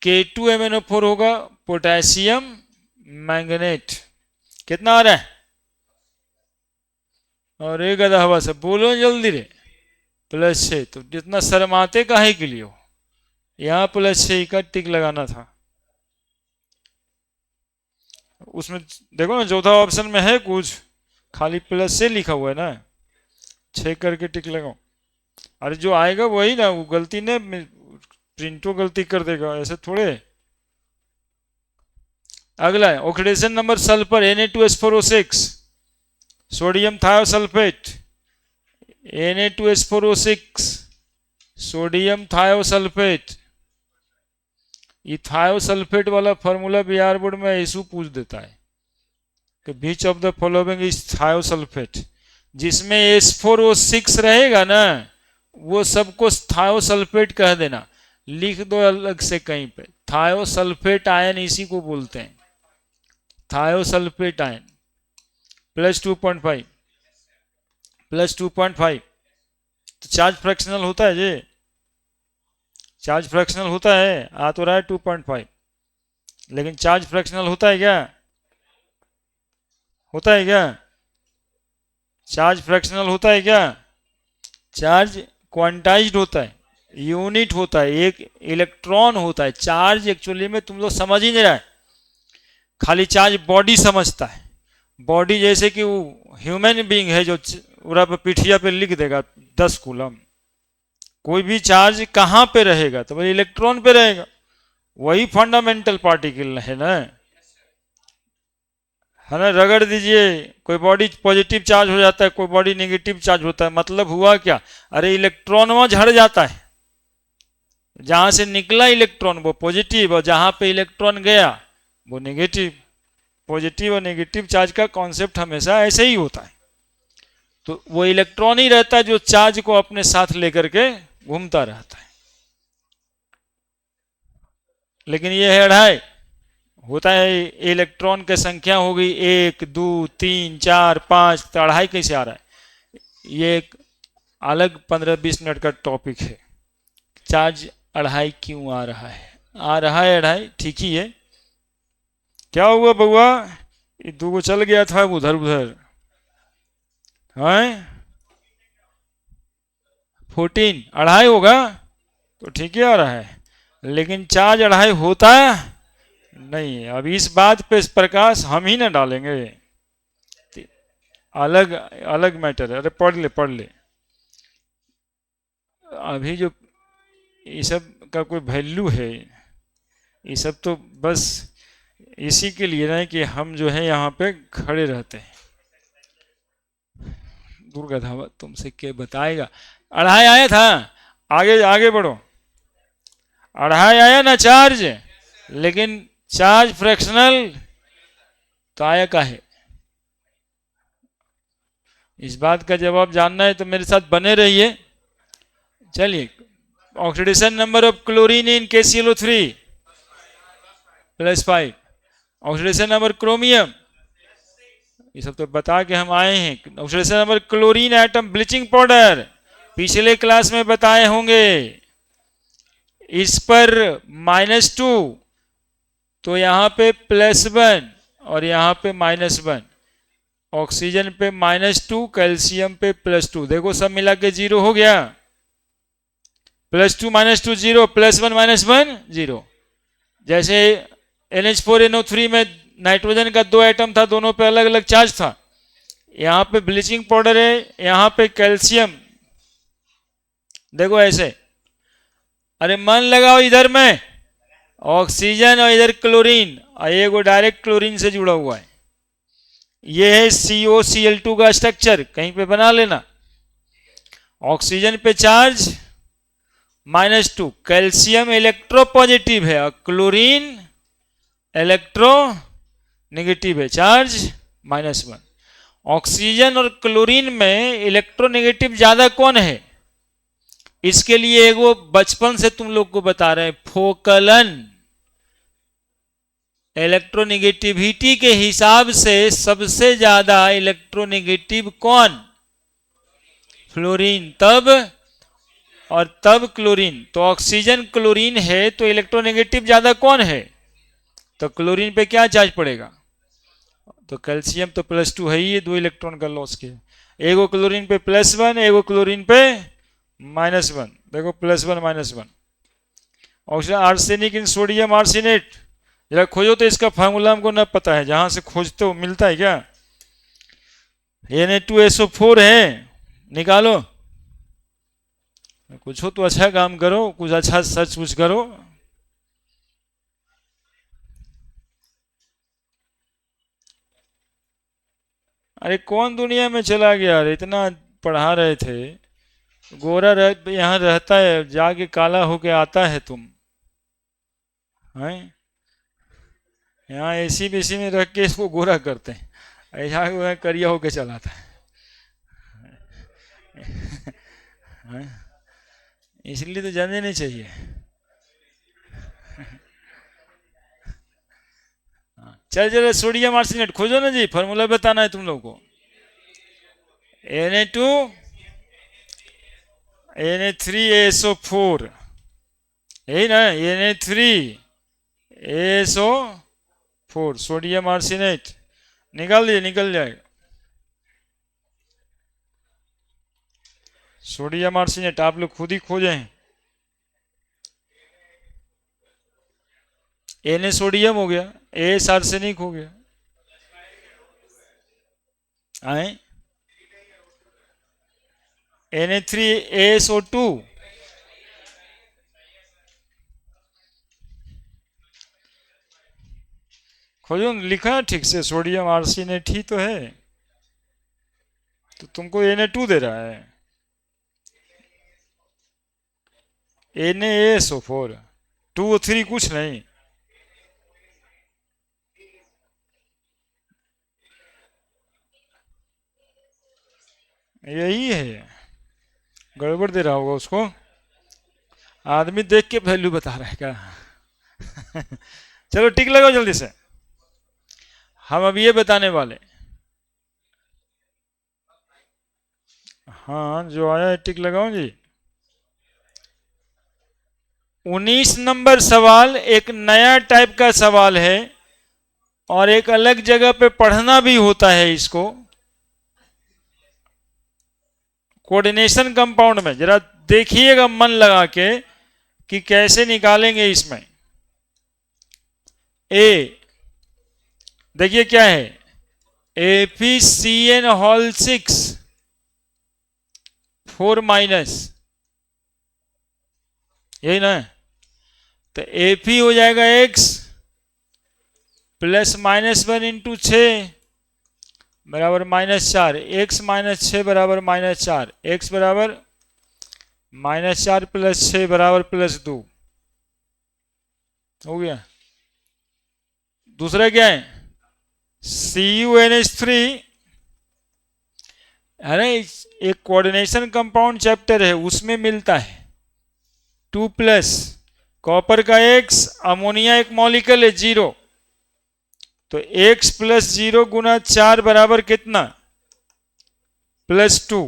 K2MnO4 होगा पोटेशियम मैग्नेट। कितना आ रहा है? और एक गधा हवा से बोलो जल्दी रे। +6। तो जितना शर्माते काहे के लिए हो? यहाँ +6 का टिक लगाना था। उसमें देखो ना चौथा ऑप्शन में है कुछ, खाली +6 लिखा हुआ है ना, 6 करके टिक लगाओ। अरे जो आएगा वही ना, वो गलती ने प्रिंटो गलती कर देगा, ऐसे थोड़े। अगला है oxidation number sulphur Na2S4O6 sodium thiosulphate Na2S4O6 sodium thiosulphate. ये थायोसल्फेट वाला फॉर्मूला बिहार बोर्ड में इशू पूछ देता है कि which of the following is thiosulphate. जिसमें S4O6 रहेगा ना वो सबको थायोसल्फेट कह देना, लिख दो अलग से कहीं पे। थायोसल्फेट आयन इसी को बोलते हैं, थायोसल्फेट आयन। +2.5 +2.5 तो चार्ज फ्रैक्शनल होता है जी, चार्ज फ्रैक्शनल होता है। आ तो रहा है 2.5, लेकिन चार्ज फ्रैक्शनल होता है क्या? होता है क्या? चार्ज फ्रैक्शनल होता है क्या? चार्ज क्वांटाइज्ड होता है, यूनिट होता है, एक इलेक्ट्रॉन होता है। चार्ज एक्चुअली में तुम लोग समझ ही नहीं रहा है, खाली चार्ज बॉडी समझता है। बॉडी जैसे कि वो ह्यूमन बीइंग है जो पूरा पिठिया पे लिख देगा 10 कूलम। कोई भी चार्ज कहाँ पे रहेगा? तो भाई इलेक्ट्रॉन पे रहेगा, वही फंडामेंटल पार्टिकल है ना, है ना? रगड़ दीजिए, कोई बॉडी पॉजिटिव चार्ज हो जाता है, कोई बॉडी नेगेटिव चार्ज होता है। मतलब हुआ क्या? अरे इलेक्ट्रॉन वहां झड़ जाता है, जहां से निकला इलेक्ट्रॉन वो पॉजिटिव, और जहां पे इलेक्ट्रॉन गया वो नेगेटिव। पॉजिटिव और नेगेटिव चार्ज का कॉन्सेप्ट हमेशा ऐसे ही होता है। तो वो इलेक्ट्रॉन ही रहता है जो चार्ज को अपने साथ लेकर के घूमता रहता है। लेकिन ये है अढ़ाई, होता है इलेक्ट्रॉन की संख्या हो गई 1 2 3 4 5, तो अढ़ाई कैसे आ रहा है? ये एक अलग 15-20 मिनट का टॉपिक है। चार्ज अढ़ाई क्यों आ रहा है? आ रहा है अढ़ाई, ठीक ही है। क्या हुआ बउआ? ये दो को चल गया था उधर उधर है। 14 अढ़ाई होगा तो ठीक ही आ रहा है, लेकिन चार्ज अढ़ाई होता नहीं। अब इस बात पे इस प्रकाश हम ही ना डालेंगे, अलग अलग मैटर है। अरे पढ़ ले पढ़ ले, अभी जो ये सब का कोई वैल्यू है, ये सब तो बस इसी के लिए ना कि हम जो है यहाँ पे खड़े रहते हैं। दुर्गा धावा तुमसे क्या बताएगा? अढ़ाई आया था, आगे आगे बढ़ो। अढ़ाई आया ना चार्ज, लेकिन चार्ज फ्रैक्शनल तो आया का है। इस बात का जवाब जानना है तो मेरे साथ बने रहिए। चलिए, oxidation number of chlorine in KClO3 +5। Oxidation number chromium, ये सब तो बता के हम आए हैं। Oxidation number chlorine atom bleaching powder पिछले क्लास में बताए होंगे। इस पर -2, तो यहाँ पे +1 और यहाँ पे -1। ऑक्सीजन पे -2, कैल्शियम पे +2। देखो सब मिला के 0 हो गया। +2 -2 0, +1 -1 0। जैसे NH4NO3 में नाइट्रोजन का 2 एटम था, दोनों पे अलग अलग चार्ज था। यहाँ पे ब्लीचिंग पाउडर है, यहाँ पे कैल्शियम। देखो ऐसे, अरे मन लगाओ, इधर में ऑक्सीजन और इधर क्लोरीन, और ये वो डायरेक्ट क्लोरीन से जुड़ा हुआ है। ये है COCl2 का स्ट्रक्चर, कहीं पे बना लेना। ऑक्सीजन पे चार्ज -2, कैल्शियम इलेक्ट्रोपॉजिटिव है और क्लोरीन इलेक्ट्रो नेगेटिव है, चार्ज -1। ऑक्सीजन और क्लोरीन में इलेक्ट्रोनेगेटिव ज्यादा कौन है? इसके लिए एक वो बचपन से तुम लोग को बता रहे हैं, फोकलन। इलेक्ट्रोनेगेटिविटी के हिसाब से सबसे ज्यादा इलेक्ट्रोनेगेटिव कौन? फ्लोरीन, तब और तब क्लोरीन। तो ऑक्सीजन क्लोरीन है तो इलेक्ट्रोनेगेटिव ज्यादा कौन है? तो क्लोरीन पे क्या चार्ज पड़ेगा? तो कैल्शियम तो +2 है ही, 2 इलेक्ट्रॉन का लॉस किया। एगो क्लोरीन पे +1, एगो क्लोरीन पे -1। देखो +1 -1। ऑक्सीजन आर्सेनिक इन सोडियम आर्सेनेट, जरा खोजो तो इसका फार्मूला हमको न पता है, जहां से खोजते हो मिलता है क्या? Na2SO4 है, निकालो। कुछ हो तो अच्छा काम करो, कुछ अच्छा सर्च कुछ करो। अरे कौन दुनिया में चला गया? अरे इतना पढ़ा रहे थे, गोरा यहाँ रहता है, जाके काला होके आता है तुम हैं। यहाँ एसी बेसी में रख के इसको गोरा करते हैं, ऐसा हुआ करिया होके चलाता है। हैं? इसलिए तो जानने नहीं चाहिए। चल चल, सोडियम आर्सेनेट खोजो ना जी, फॉर्मूला बताना है तुम लोग को। Na2 Na3SO4, यही ना? Na3SO4 सोडियम आर्सेनेट, निकाल दिए, निकल जाएगा। सोडियम आर्सेनेट आप लोग खुद ही खोजे हैं। Na सोडियम हो गया, एस आर्सेनिक हो गया। आए Na3SO2, खोजो, लिखा है ठीक से, सोडियम आर्सेनेट ही तो है। तो तुमको Na2 दे रहा है, NaSO4, 2 और 3 कुछ नहीं। यही है, गड़बड़ दे रहा होगा उसको, आदमी देख के वैल्यू बता रहा है क्या। चलो टिक लगाओ जल्दी से, हम अब ये बताने वाले। हाँ जो आया है टिक लगाओ जी। 19 नंबर सवाल एक नया टाइप का सवाल है और एक अलग जगह पे पढ़ना भी होता है इसको। कोऑर्डिनेशन कंपाउंड में जरा देखिएगा मन लगा के कि कैसे निकालेंगे इसमें। ए देखिए क्या है, APCN होल 6 4 माइनस, यही ना। तो AP हो जाएगा x प्लस -1 इंटू 6 बराबर -4, x -6 बराबर -4, x बराबर -4 प्लस 6 बराबर +2 हो गया। दूसरा क्या है, CuNH3 है ना, एक कोऑर्डिनेशन कंपाउंड चैप्टर है उसमें मिलता है 2+ कॉपर का X, अमोनिया एक मॉलिक्यूल है 0, तो x + 0 गुना 4 बराबर कितना +2,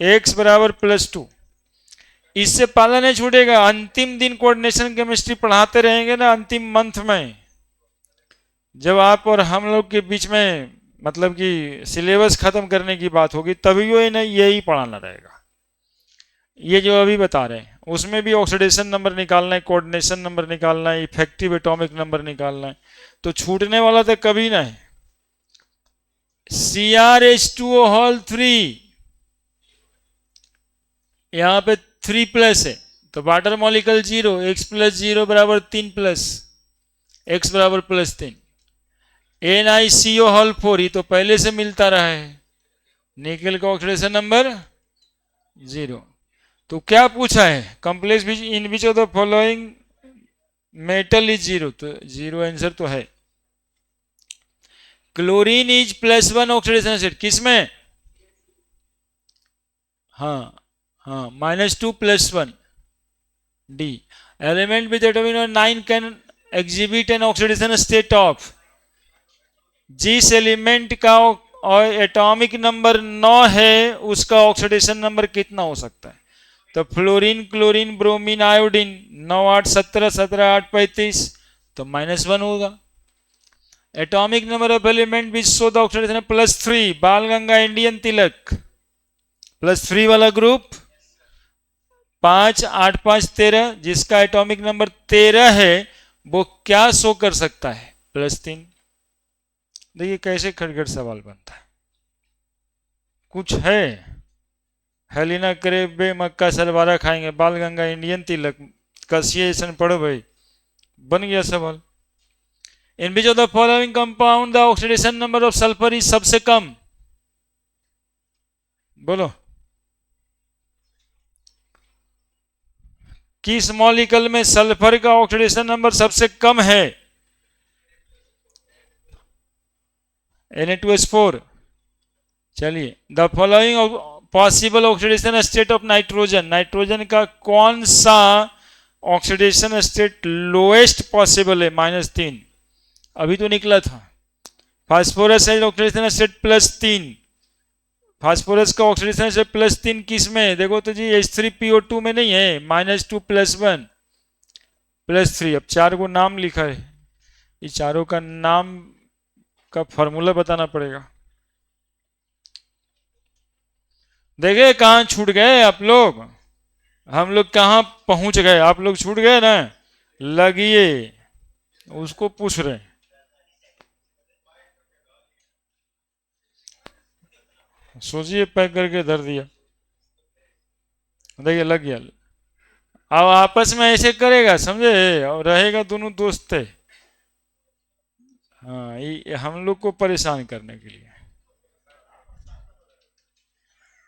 x बराबर +2। इससे पाला नहीं छूटेगा, अंतिम दिन कोऑर्डिनेशन केमिस्ट्री पढ़ाते रहेंगे ना, अंतिम मंथ में जब आप और हम लोग के बीच में मतलब कि सिलेबस खत्म करने की बात होगी, तभी ये नहीं यही पढ़ाना रहेगा। ये जो अभी बता रहे हैं उसमें भी ऑक्सीडेशन नंबर निकालना है, कोऑर्डिनेशन नंबर निकालना है, इफेक्टिव एटॉमिक नंबर निकालना है, तो छूटने वाला तो कभी ना है। CrH2O होल 3 यहां पे 3+ है तो वाटर मॉलिक्यूल 0, x + 0 बराबर 3+, x बराबर +3। NiCO होल 4 ये तो पहले से मिलता रहा है, निकेल का ऑक्सीडेशन नंबर 0। तो क्या पूछा है, complex in which of the following metal is 0, तो 0 आंसर तो है। क्लोरीन इज +1 ऑक्सीडेशन स्टेट किसमें, हाँ हाँ -2 +1 D। Element with atomic number 9 can exhibit an oxidation state of, जिस एलिमेंट का और एटॉमिक नंबर 9 है उसका ऑक्सीडेशन नंबर कितना हो सकता है, तो फ्लोरीन, क्लोरीन, ब्रोमीन, आयोडीन 9 8 17 17 8 35 तो -1 होगा। Atomic number of element which show the oxidation +3, बाल गंगा, इंडियन तिलक +3 वाला ग्रुप 5 8 5 13, जिसका एटॉमिक नंबर 13 है वो क्या शो कर सकता है +3। देखिए कैसे खटखट सवाल बनता है, कुछ है। हेलिना करेबे मक्का सलवारा खाएंगे, बाल गंगा, इंडियन तिलक, कसिएशन पढ़ो भाई, बन गया सवाल। In which of the following compound the oxidation number of sulphur is सबसे कम, बोलो किस मॉलिक्यूल में सल्फर का ऑक्सीडेशन नंबर सबसे कम है, Na2H4। चलिए, the following possible oxidation state of nitrogen, nitrogen का कौन सा ऑक्सीडेशन स्टेट लोएस्ट पॉसिबल है -3, अभी तो निकला था। फास्फोरस है ऑक्सीडेशन स्टेट +3, फास्फोरस का ऑक्सीडेशन स्टेट +3 किस में है, देखो तो जी H3PO2 में नहीं है, -2 +1 +3। अब 4 को नाम लिखा है, ये चारों का नाम का फॉर्मूला बताना पड़ेगा। देखे कहां छूट गए आप लोग, हम लोग कहां पहुंच गए, आप लोग छूट गए ना, लगिए उसको पूछ रहे। सोचिए पैक करके धर दिया, देखिए लग गया। अब आपस में ऐसे करेगा समझे, और रहेगा दोनों दोस्त थे, हाँ ये हम लोग को परेशान करने के लिए।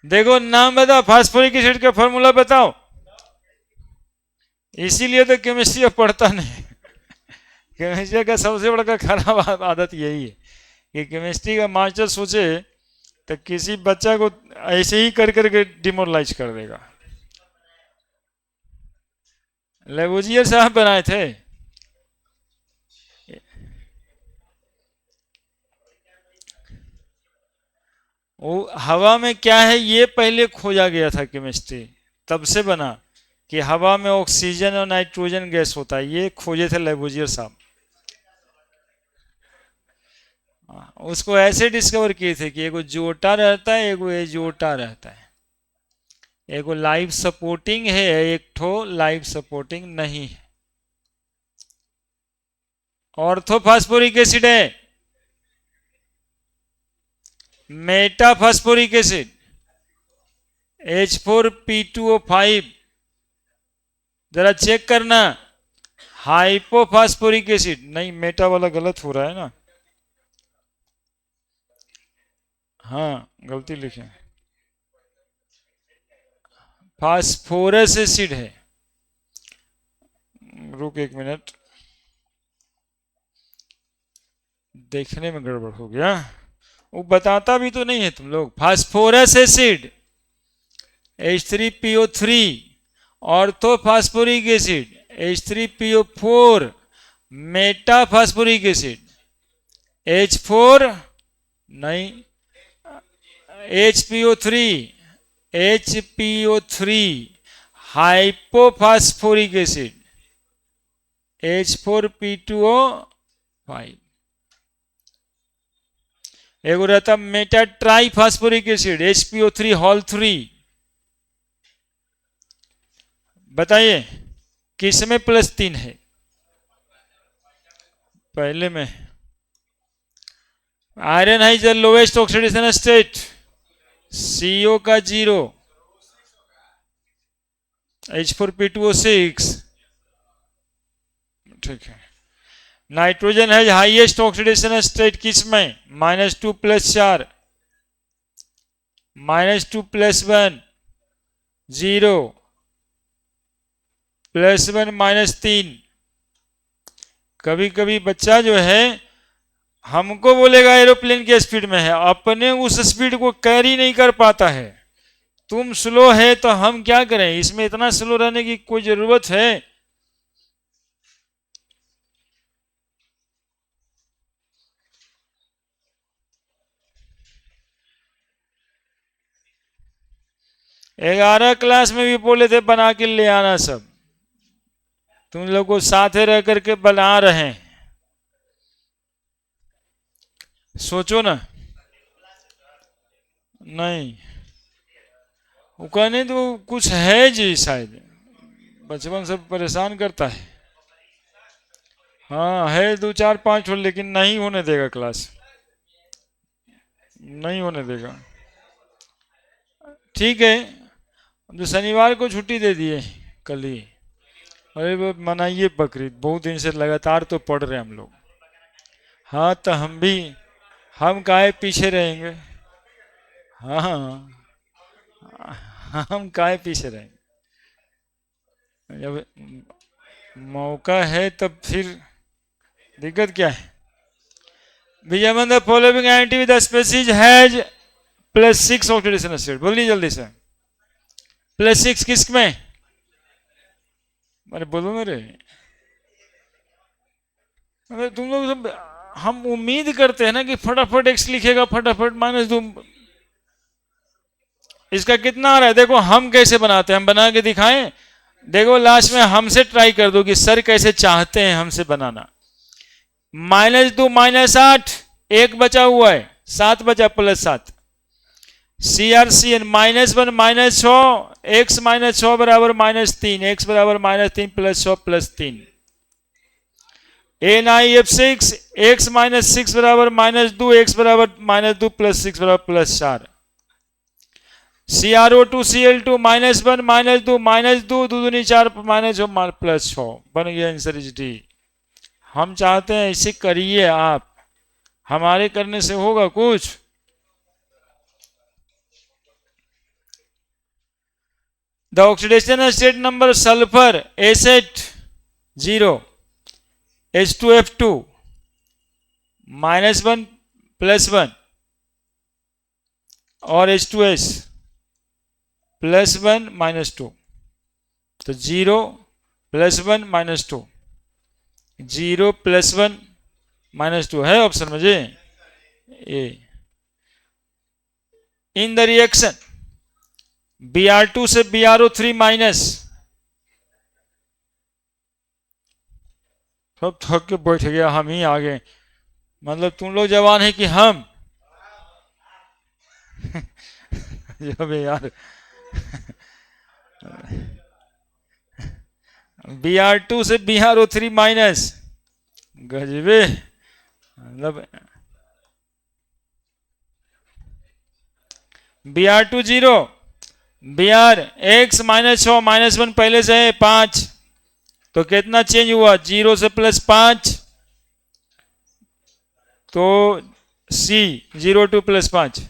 देखो नाम बताओ, फास्फोरिक एसिड का फॉर्मूला बताओ, इसीलिए तो केमिस्ट्री पढ़ता नहीं। केमिस्ट्री का सबसे बड़ा खराब आदत यही है कि केमिस्ट्री का मास्टर सोचे तो किसी बच्चा को ऐसे ही कर करके डिमोरलाइज कर देगा। लेवोजियर साहब बनाए थे। वो हवा में क्या है ये पहले खोजा गया था केमिस्ट्री, तब से बना कि हवा में ऑक्सीजन और नाइट्रोजन गैस होता है, ये खोजे थे लेबोजियर साहब। उसको ऐसे डिस्कवर किए थे कि एगो जोटा रहता है, एगो एजोटा रहता है, एगो लाइफ सपोर्टिंग है, एक ठो लाइफ सपोर्टिंग नहीं है। ऑर्थोफॉस्फोरिक एसिड है, मेटाफॉस्फोरिक एसिड H4P2O5, जरा चेक करना। हाइपोफॉस्फोरिक एसिड नहीं, मेटा वाला गलत हो रहा है ना, हाँ गलती लिखे, फास्फोरस एसिड है। रुक एक मिनट, देखने में गड़बड़ हो गया, वो बताता भी तो नहीं है तुम लोग। Phosphorus acid H3PO3, orthophosphoric acid H3PO4, metaphosphoric acid H4 नहीं, HPO3, हाइपोफॉस्फोरिक एसिड H4P2O5, एगो रहता Meta triphosphoric acid HPO3 whole 3। बताइए किस में +3 है? पहले में। आयरन है the lowest oxidation state, CO का 0, H4P2O6, ठीक है। नाइट्रोजन है हाईएस्ट ऑक्सीडेशन स्टेट किस में? -2 + 4, -2 + 1 0 +1 -3। कभी कभी बच्चा जो है हमको बोलेगा एरोप्लेन की स्पीड में है, अपने उस स्पीड को कैरी नहीं कर पाता है। तुम स्लो है तो हम क्या करें, इसमें इतना स्लो रहने की कोई जरूरत है? 11 क्लास में भी बोले थे बना के ले आना, सब तुम लोग को साथे रह करके बना रहे हैं, सोचो ना। नहीं वो कहने तो कुछ है जी, शायद बचपन से परेशान करता है। हाँ है 2 4 5 ठो, लेकिन नहीं होने देगा क्लास, नहीं होने देगा। ठीक है, तो शनिवार को छुट्टी दे दिए कल ही। अरे वो मनाइए बकरीद, बहुत दिन से लगातार तो पढ़ रहे हम लोग। हाँ तो हम भी, हम काहे पीछे रहेंगे? हाँ हम काहे पीछे रहेंगे, जब मौका है तब फिर दिक्कत क्या है? Which among the following anti with species has +6 oxidation state, बोलिए जल्दी से। +6 किस में? अरे बोलो ना रे, अरे तुम लोग सब, हम उम्मीद करते हैं ना कि फटाफट x लिखेगा, फटाफट -2। इसका कितना आ रहा है देखो, हम कैसे बनाते हैं, हम बना के दिखाएं। देखो लास्ट में हमसे ट्राई कर दो कि सर कैसे चाहते हैं हमसे बनाना। -2 -8, 1 बचा हुआ है, 7 बचा, +7। CRCN -1 -6, x -6 बराबर -3, x बराबर -3 +6 +3। NiF6, x -6 बराबर -2, x बराबर -2 +6 बराबर +4। CrO2 Cl2 -1 -2 -2 2 दूनी 4 -6 बन गया, आंसर इज डी। हम चाहते हैं इसे करिए आप, हमारे करने से होगा कुछ? The oxidation state number sulphur asset 0, H2F2 -1 +1, और H2S +1 -2, तो 0 +1 -2, 0 +1 -2 है ऑप्शन में जी ए। इन द रिएक्शन Br2 से BrO3 माइनस, सब थक के बैठ गया, हम ही आगे, मतलब तुम लोग जवान है कि हम जब यार Br2 से BrO3 माइनस, गजबे, मतलब Br2 0, Br x -6 -1 पहले से है 5, तो कितना चेंज हुआ, 0 से +5, तो C 0 to +5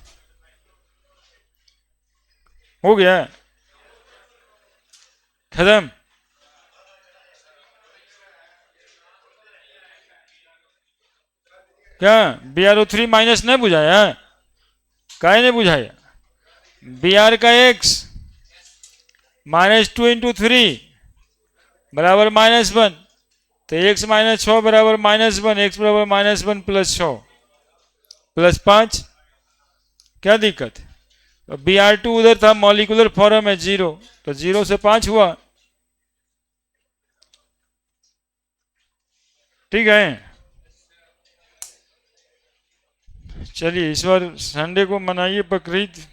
हो गया, खत्म। क्या BrO3 माइनस नहीं बुझाया, काहे नहीं बुझाया, Br का x -2 × 3 बराबर -1, तो x -6 बराबर -1, x बराबर -1 + 6 + 5, क्या दिक्कत है। तो Br2 उधर था, मॉलिक्यूलर फॉर्म है 0, तो 0 से 5 हुआ, ठीक है। चलिए इस बार संडे को मनाइए बकरीद।